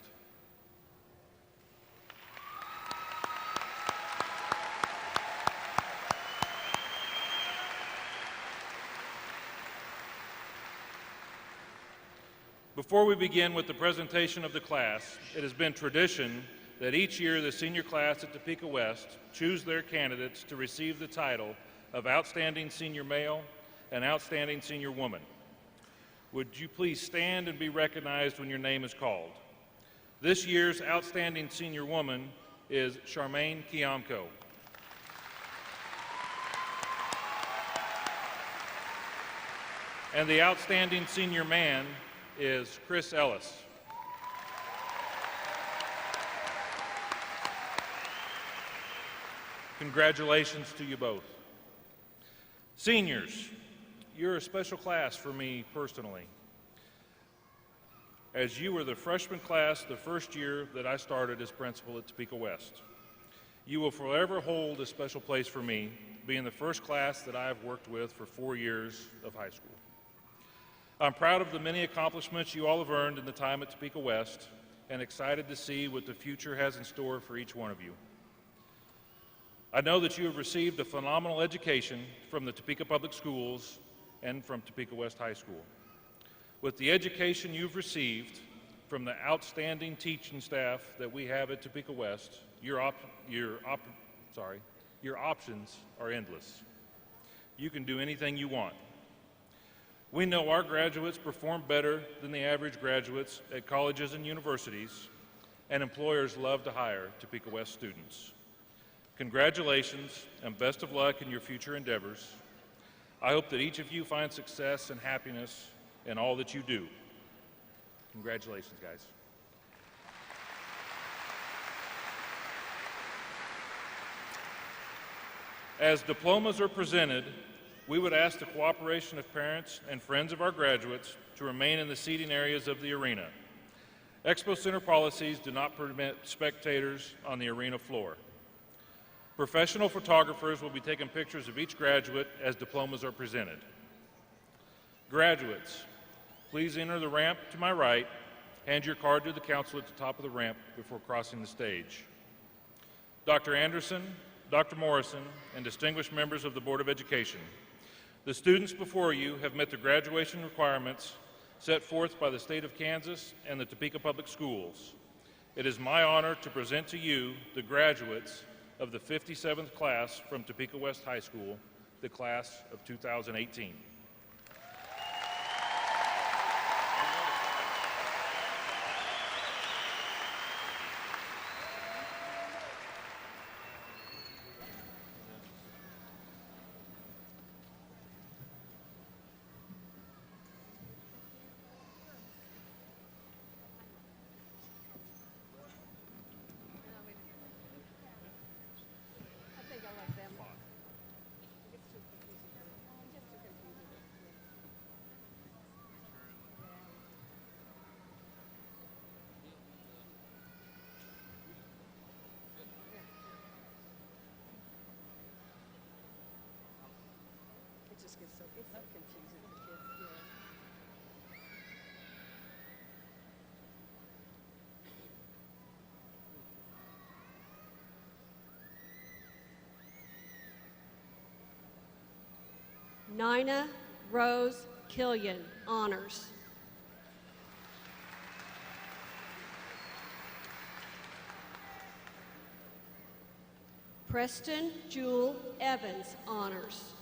Before we begin with the presentation of the class, it has been tradition that each year the senior class at Topeka West choose their candidates to receive the title of Outstanding Senior Male and Outstanding Senior Woman. Would you please stand and be recognized when your name is called? This year's Outstanding Senior Woman is Charmaine Kiamko. And the Outstanding Senior Man is Chris Ellis. Congratulations to you both. Seniors, you're a special class for me personally, as you were the freshman class the first year that I started as principal at Topeka West. You will forever hold a special place for me, being the first class that I have worked with for 4 years of high school. I'm proud of the many accomplishments you all have earned in the time at Topeka West and excited to see what the future has in store for each one of you. I know that you have received a phenomenal education from the Topeka Public Schools and from Topeka West High School. With the education you've received from the outstanding teaching staff that we have at Topeka West, your options are endless. You can do anything you want. We know our graduates perform better than the average graduates at colleges and universities, and employers love to hire Topeka West students. Congratulations and best of luck in your future endeavors. I hope that each of you find success and happiness in all that you do. Congratulations, guys. As diplomas are presented, we would ask the cooperation of parents and friends of our graduates to remain in the seating areas of the arena. Expo Center policies do not permit spectators on the arena floor. Professional photographers will be taking pictures of each graduate as diplomas are presented. Graduates, please enter the ramp to my right. Hand your card to the counselor at the top of the ramp before crossing the stage. Dr. Anderson, Dr. Morrison, and distinguished members of the Board of Education, the students before you have met the graduation requirements set forth by the state of Kansas and the Topeka Public Schools. It is my honor to present to you the graduates of the 57th class from Topeka West High School, the class of 2018. Nina Rose Killian, honors. Preston Jewel Evans, honors.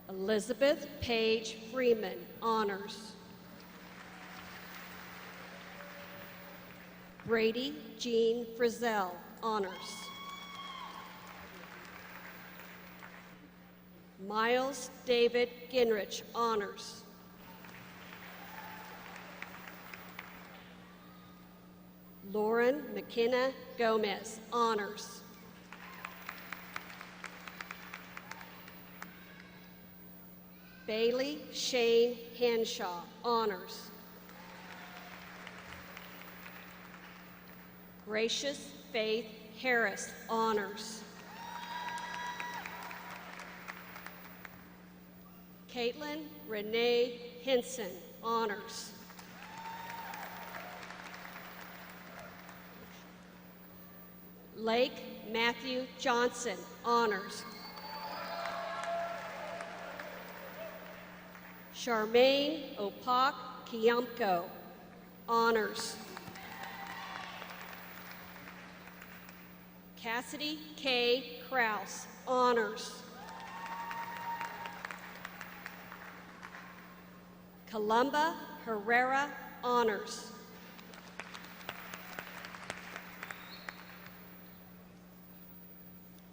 Elizabeth Paige Freeman, honors. Brady Jean Frizzell, honors. Miles David Ginrich, honors. Lauren McKenna Gomez, honors. Bailey Shane Henshaw, honors. Gracious Faith Harris, honors. Caitlin Renee Henson, honors. Lake Matthew Johnson, honors. Charmaine Opak Kiamko, honors. Cassidy K. Kraus, honors. Columba Herrera, honors.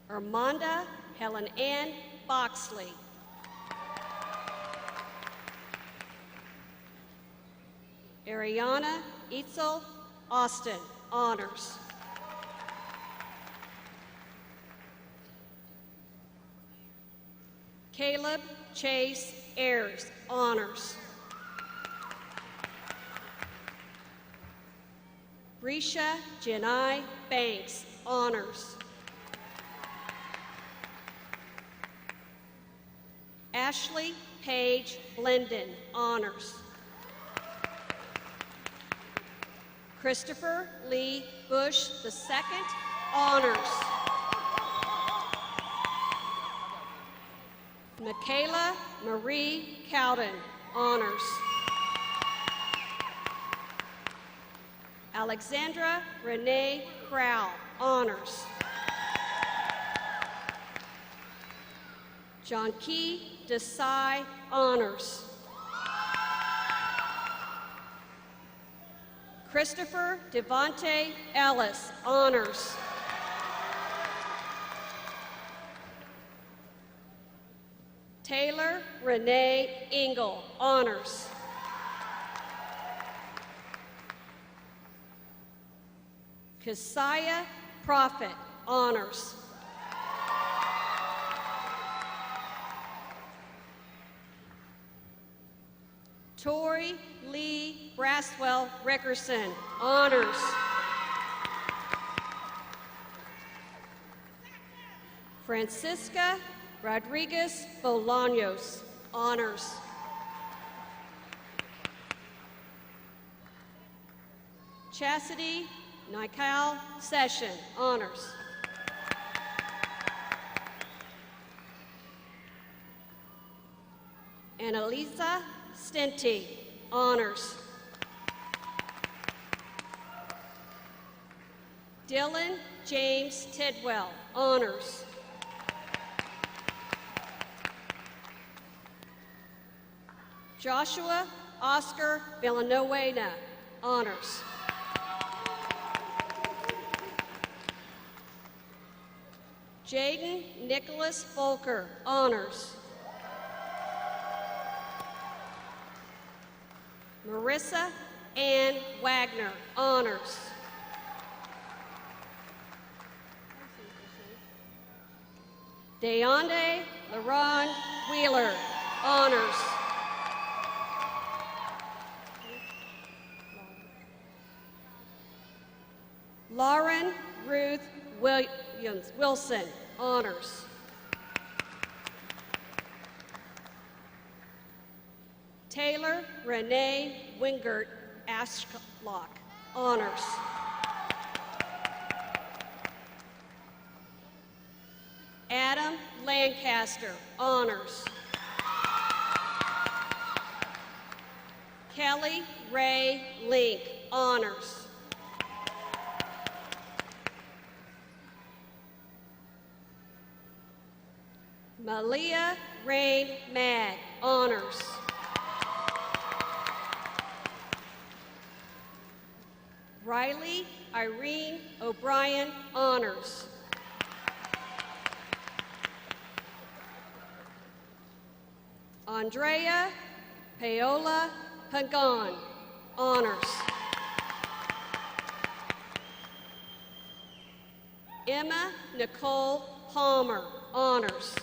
Armanda Helen Ann Boxley. Ariana Etzel Austin, honors. Caleb Chase Ayers, honors. Risha Janai Banks, honors. Ashley Paige Blenden, honors. Christopher Lee Bush II, honors. Michaela Marie Cowden, honors. Alexandra Renee Crowell, honors. John Key Desai, honors. Christopher Devonte Ellis, honors. Taylor Renee Engel, honors. Keziah Prophet, honors. Tori Lee Braswell Rickerson, honors. Francisca Rodriguez Bolaños, honors. Chastity Nikal Session, honors. Annalisa Stinty, honors. Dylan James Tidwell, honors. Joshua Oscar Villanueva, honors. Jaden Nicholas Volker, honors. Marissa Ann Wagner, honors. Deonde LaRon Wheeler, honors. Lauren Ruth Wilson, honors. Taylor Renee Wingert Ashlock, honors. Adam Lancaster, honors. Kelly Ray Link, honors. Malia Rain Mag, honors. Riley Irene O'Brien, honors. Andrea Paola Pagan, honors. Emma Nicole Palmer, honors.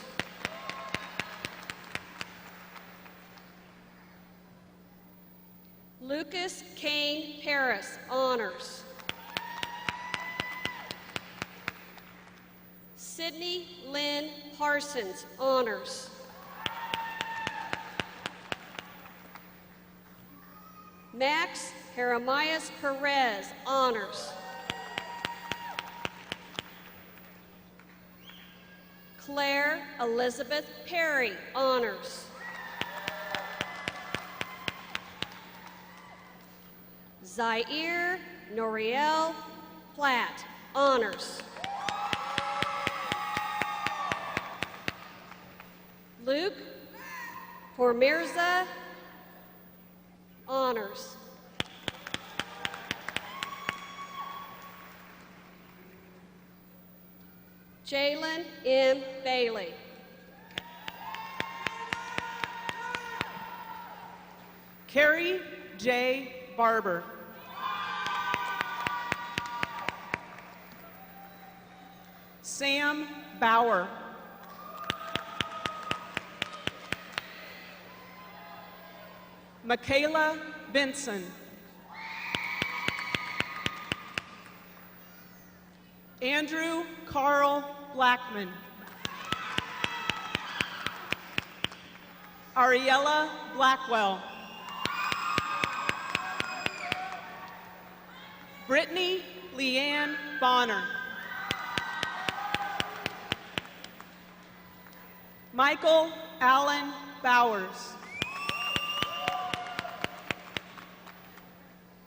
Lucas Kane Paris, honors. Sydney Lynn Parsons, honors. Max Jeremias Perez, honors. Claire Elizabeth Perry, honors. Zaire Noriel Platt, honors. Luke Formirza, honors. Jalen M. Bailey. Carrie J. Barber. Sam Bauer. Michaela Benson. Andrew Carl Blackman. Ariella Blackwell. Brittany Leanne Bonner. Michael Allen Bowers.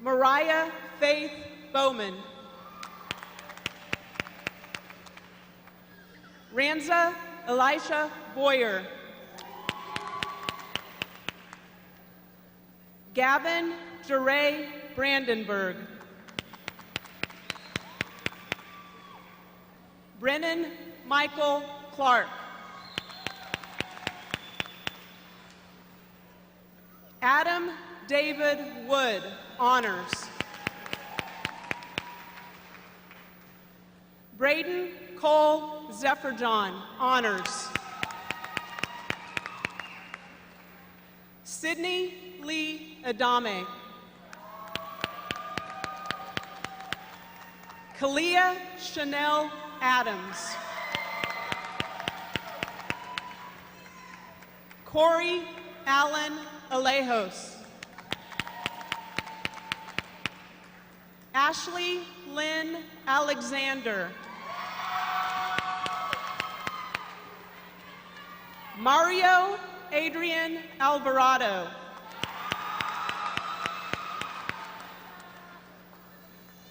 Mariah Faith Bowman. Ranza Elisha Boyer. Gavin Jeray Brandenburg. Brennan Michael Clark. Adam David Wood, honors. Braden Cole Zephyrjohn, honors. Sydney Lee Adame. Kalia Chanel Adams. Corey Allen Alejos. Ashley Lynn Alexander. Mario Adrian Alvarado.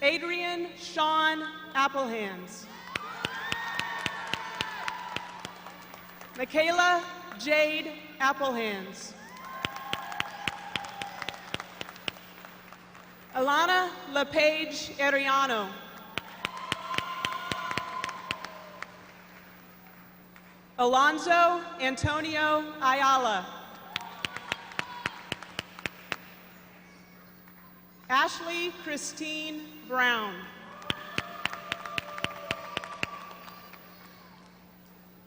Adrian Sean Applehands. Michaela Jade Applehands. Alana LePage Ariano. Alonzo Antonio Ayala. Ashley Christine Brown.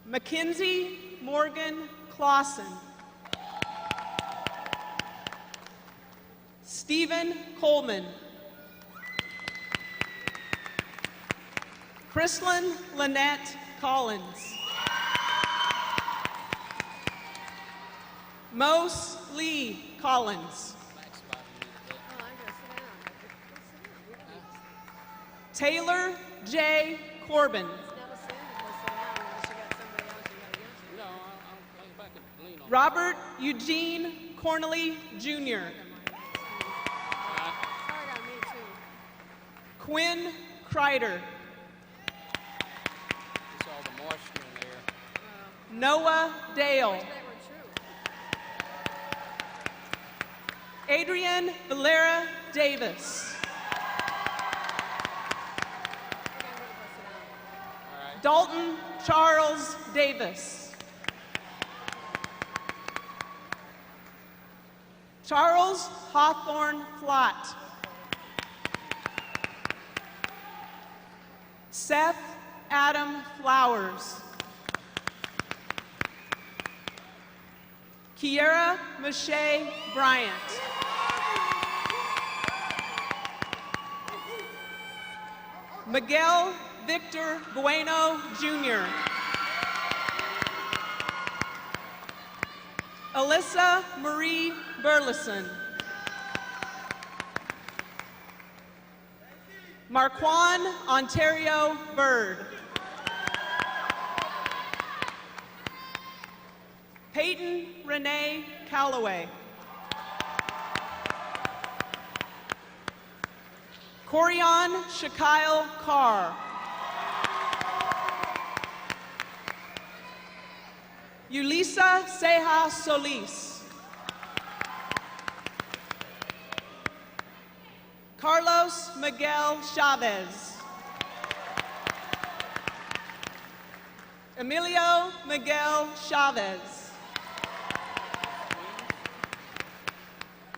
Mackenzie Morgan Clausen. Stephen Coleman. Chrislyn Lynette Collins. Mose Lee Collins. Taylor J. Corbin. Robert Eugene Cornely Jr. Quinn Kreider. Noah Dale. Adrian Valera Davis. Dalton Charles Davis. Charles Hawthorne Flott. Seth Adam Flowers. Kiera Mache Bryant. Miguel Victor Bueno Jr. Alyssa Marie Burleson. Marquand Ontario Bird. Peyton Renee Calloway. Corian Shakile Carr. Yulisa Seja Solis. Carlos Miguel Chavez. Emilio Miguel Chavez.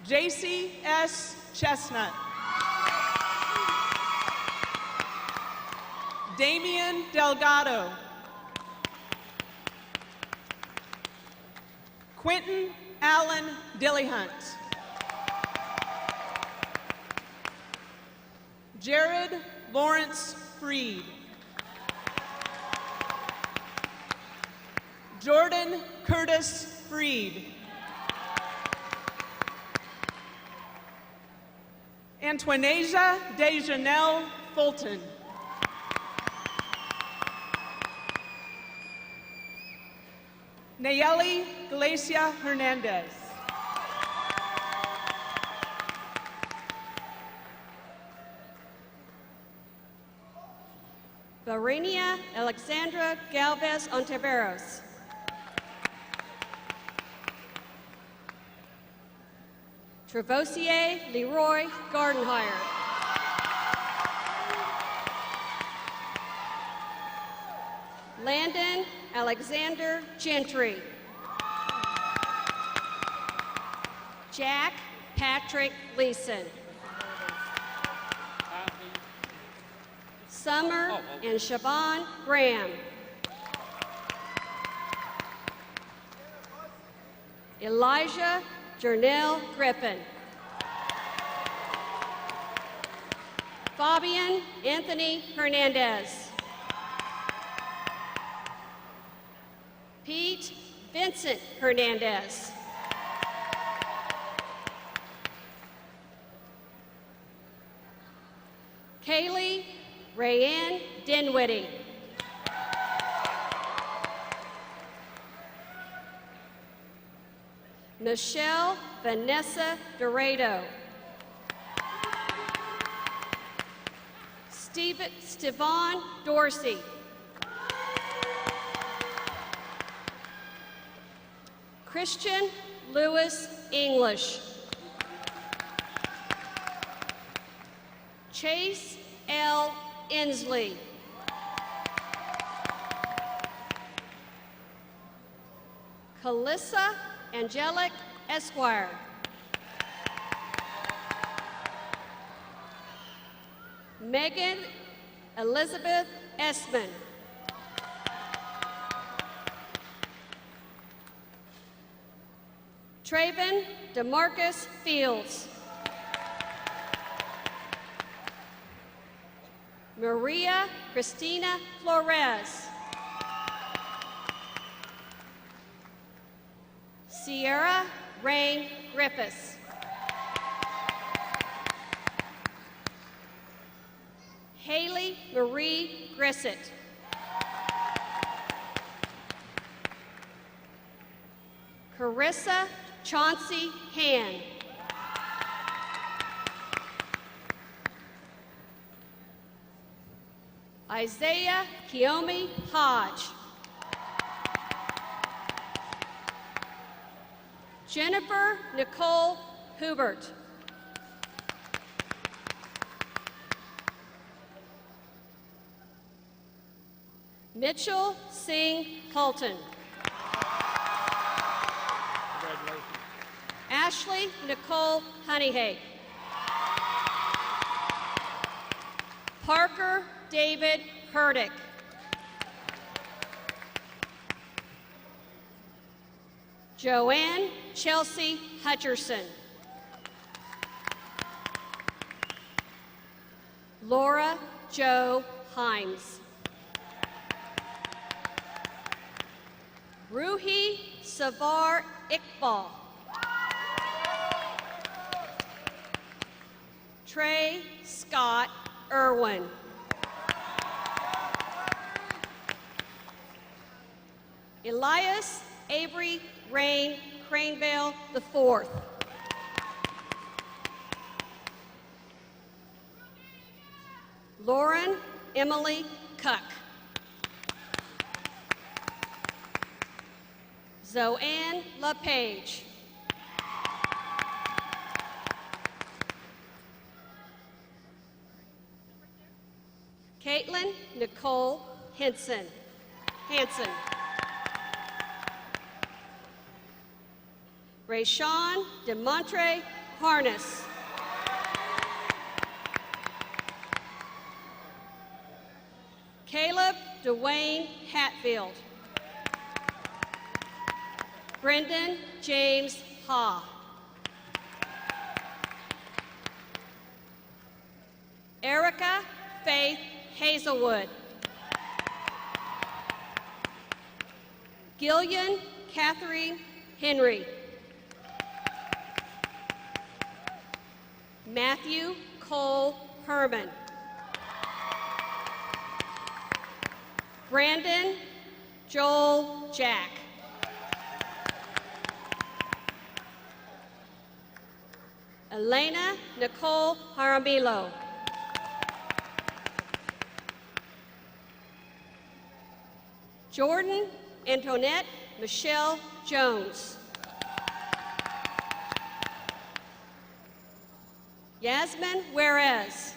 JC S. Chestnut. Damian Delgado. Quentin Allen Dillyhunt. Jared Lawrence Freed. Jordan Curtis Freed. Antoinasia Dejanelle Fulton. Nayeli Galicia Hernandez. Varenia Alexandra Galvez Ontiveros. Trevosier Leroy Gardenhire. Landon Alexander Gentry. Jack Patrick Leeson. Summer and Siobhan Graham. Elijah Jernell Griffin. Fabian Anthony Hernandez. Pete Vincent Hernandez. Kaylee Rayanne Dinwiddie. Michelle Vanessa Dorado. Stevan Dorsey. Christian Lewis English. Chase L. Inslee. Calissa Angelic Esquire. Megan Elizabeth Esman. Traven DeMarcus Fields. Maria Christina Flores. Sierra Rain Griffiths. Haley Marie Grissett. Carissa Chauncey Han. Isaiah Kiomi Hodge. Jennifer Nicole Hubert. Mitchell Singh Halton. Ashley Nicole Honeyhake. Parker David Herdick. Joanne Chelsea Hutcherson. Laura Jo Himes. Ruhi Savar Iqbal. Trey Scott Irwin. Elias Avery Rain Cranevale IV. Lauren Emily Cuck. Zoanne LePage. Caitlin Nicole Hanson. Rayshawn DeMontre Harness. Caleb Dwayne Hatfield. Brendan James Ha. Erica Faith Hazelwood. Gillian Catherine Henry. Matthew Cole Herman. Brandon Joel Jack. Elena Nicole Jaramillo. Jordan Antoinette Michelle Jones. Yasmin Juarez.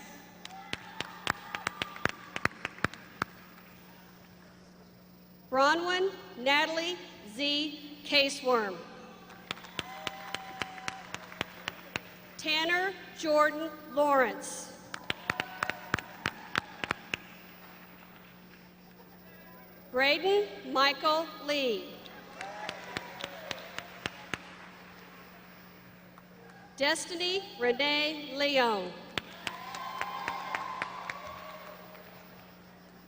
Bronwyn Natalie Z. Caseworm. Tanner Jordan Lawrence. Braden Michael Lee. Destiny Renee Leon.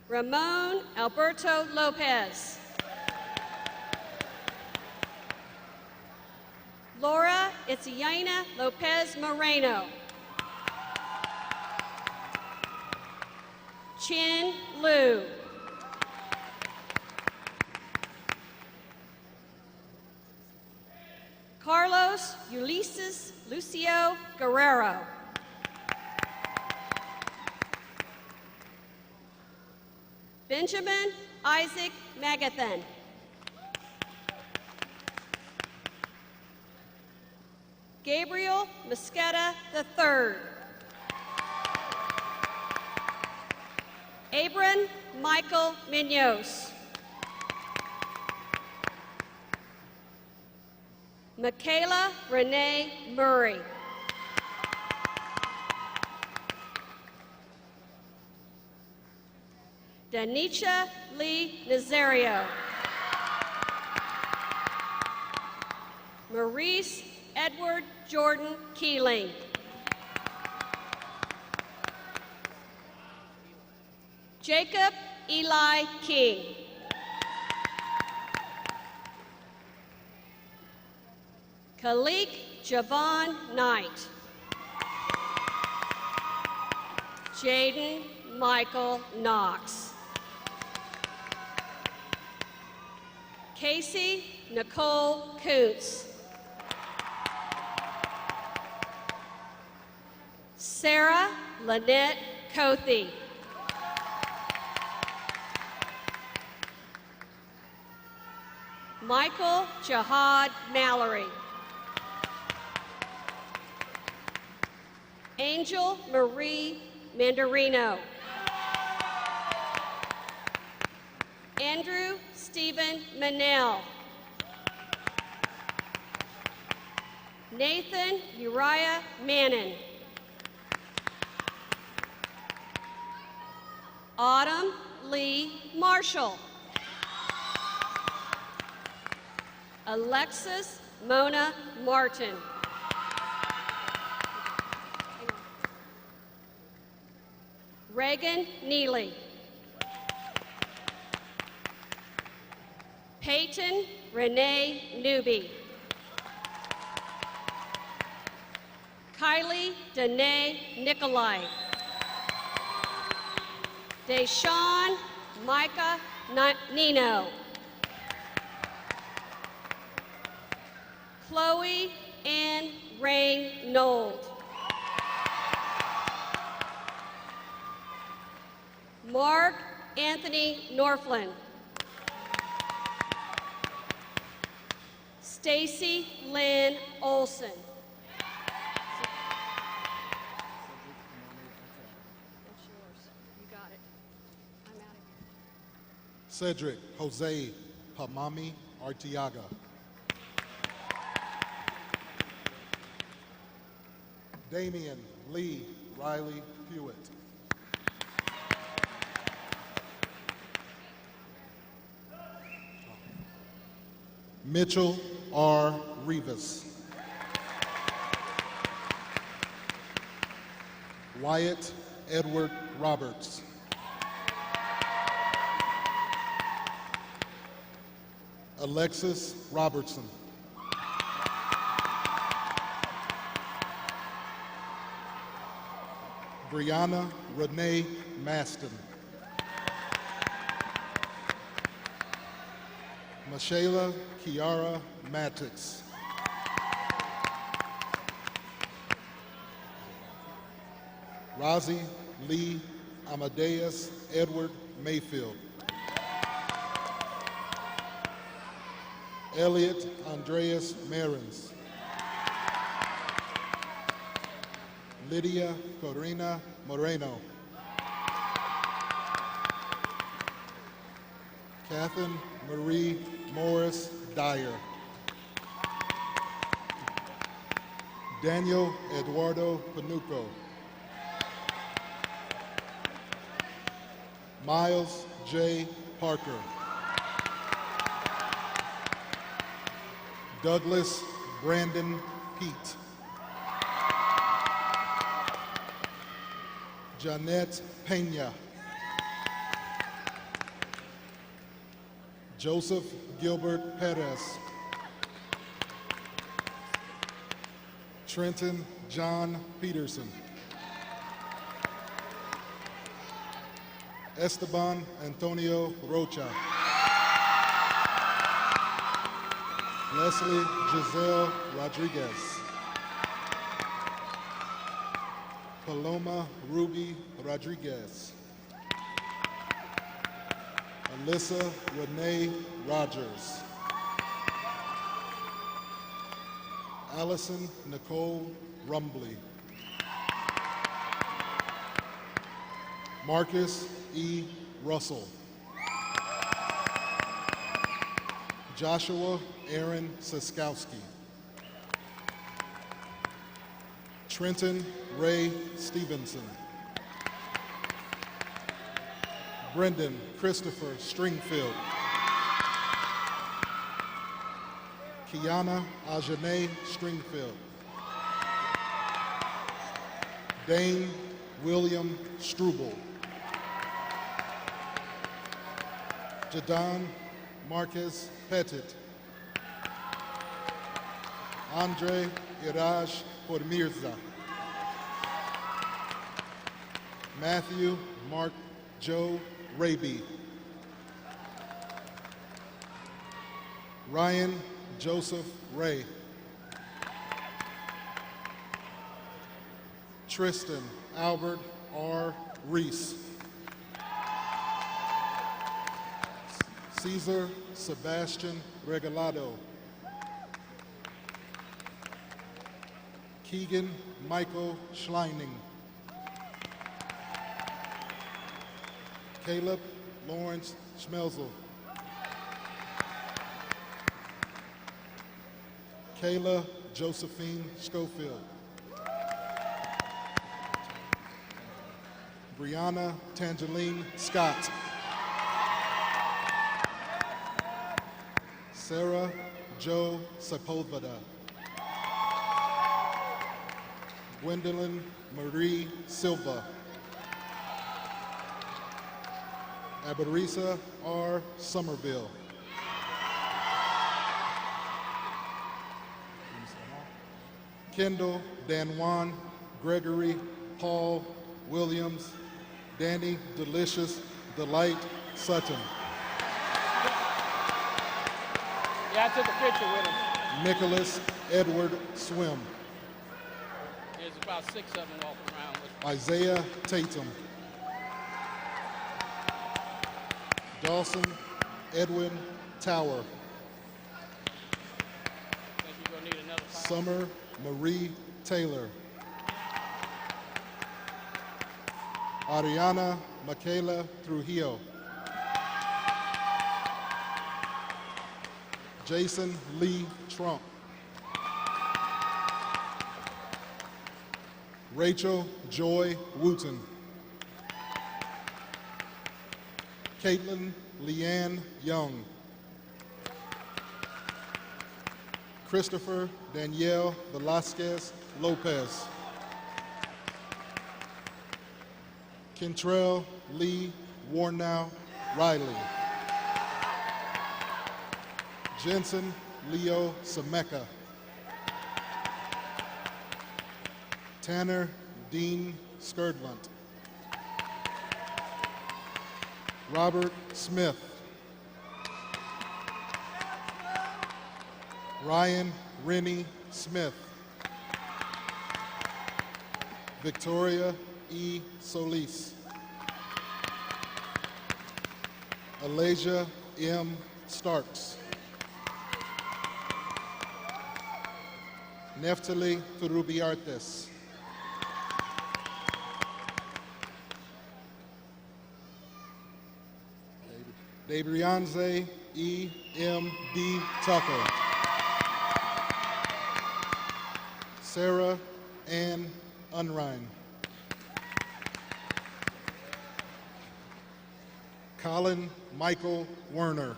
Ramon Alberto Lopez. Laura Itziana Lopez Moreno. Chin Liu. Carlos Ulysses Lucio Guerrero. Benjamin Isaac Magathan. Gabriel Mosqueda III. Abram Michael Minos. Michaela Renee Murray. Danica Lee Nazario. Maurice Edward Jordan Keeling. Jacob Eli King. Khalik Javon Knight. Jaden Michael Knox. Casey Nicole Koontz. Sarah Lynette Cothy. Michael Jihad Mallory. Angel Marie Mandarino. Andrew Stephen Manel. Nathan Uriah Mannon. Autumn Lee Marshall. Alexis Mona Martin. Reagan Neely. Peyton Renee Newby. Kylie Danae Nikolai. Deshawn Micah Nino. Chloe Ann Rain Nold. Mark Anthony Norflin. Stacy Lynn Olson. Cedric Jose Pamami Artiaga. Damian Lee Riley Hewitt. Mitchell R. Rivas. Wyatt Edward Roberts. Alexis Robertson. Brianna Renee Maston. Michaela Kiara Matix. Razi Lee Amadeus Edward Mayfield. Elliot Andreas Marins. Lydia Corina Moreno. Catherine Marie Morris Dyer. Daniel Eduardo Panuco. Miles J. Parker. Douglas Brandon Pete. Janette Pena. Joseph Gilbert Perez. Trenton John Peterson. Esteban Antonio Rocha. Leslie Giselle Rodriguez. Paloma Ruby Rodriguez. Alyssa Renee Rogers. Allison Nicole Rumbly. Marcus E. Russell. Joshua Aaron Siskowski. Trenton Ray Stevenson. Brendan Christopher Stringfield. Kiana Ajane Stringfield. Dane William Struble. Jadon Marquez Pettit. Andre Iraj Pormirza. Matthew Mark Joe Raby. Ryan Joseph Ray. Tristan Albert R. Reese. Cesar Sebastian Regalado. Keegan Michael Schleining. Caleb Lawrence Schmelzel. Kayla Josephine Schofield. Brianna Tangeline Scott. Sarah Jo Sepulveda. Gwendolyn Marie Silva. Abarisa R. Somerville. Kendall Danwan Gregory Paul Williams. Danny Delicious Delight Sutton. Yeah, I took a picture with him. Nicholas Edward Swim. There's about 6 of them walking around with Isaiah Tatum. Dawson Edwin Tower. I think you're going to need another 5. Summer Marie Taylor. Ariana Michaela Trujillo. Jason Lee Trump. Rachel Joy Wooten. Caitlin Leanne Young. Christopher Danielle Velasquez Lopez. Kentrell Lee Warnow Riley. Jensen Leo Semeka. Tanner Dean Skurdlant. Robert Smith. Ryan Rennie Smith. Victoria E. Solis. Alasia M. Starks. Neftali Turubiartes. Dabrianze E. M. D. Tucker. Sarah Ann Unrein. Colin Michael Werner.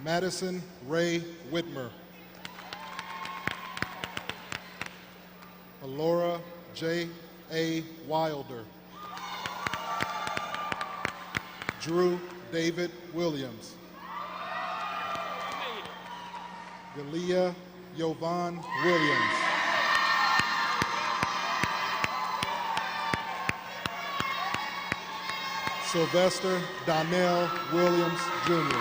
Madison Ray Whitmer. Alora J. A. Wilder. Drew David Williams. Galia Yovan Williams. Sylvester Donnell Williams, Jr.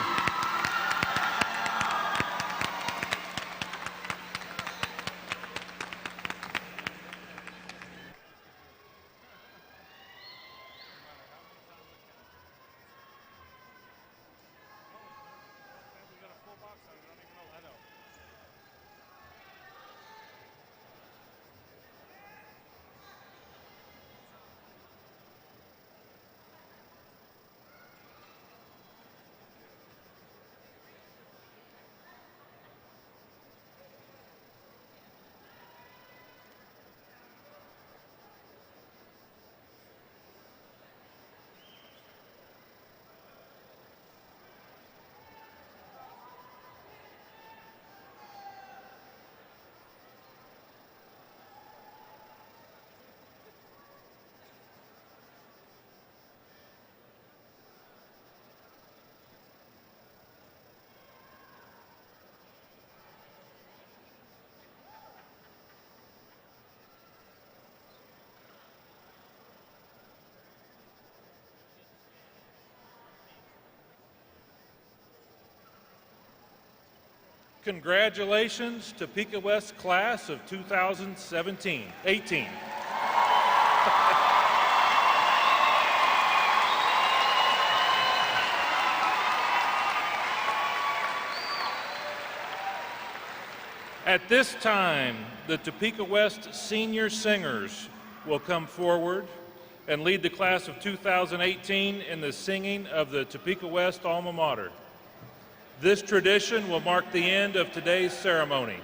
Congratulations, Topeka West class of 2018. At this time, the Topeka West senior singers will come forward and lead the class of 2018 in the singing of the Topeka West alma mater. This tradition will mark the end of today's ceremony.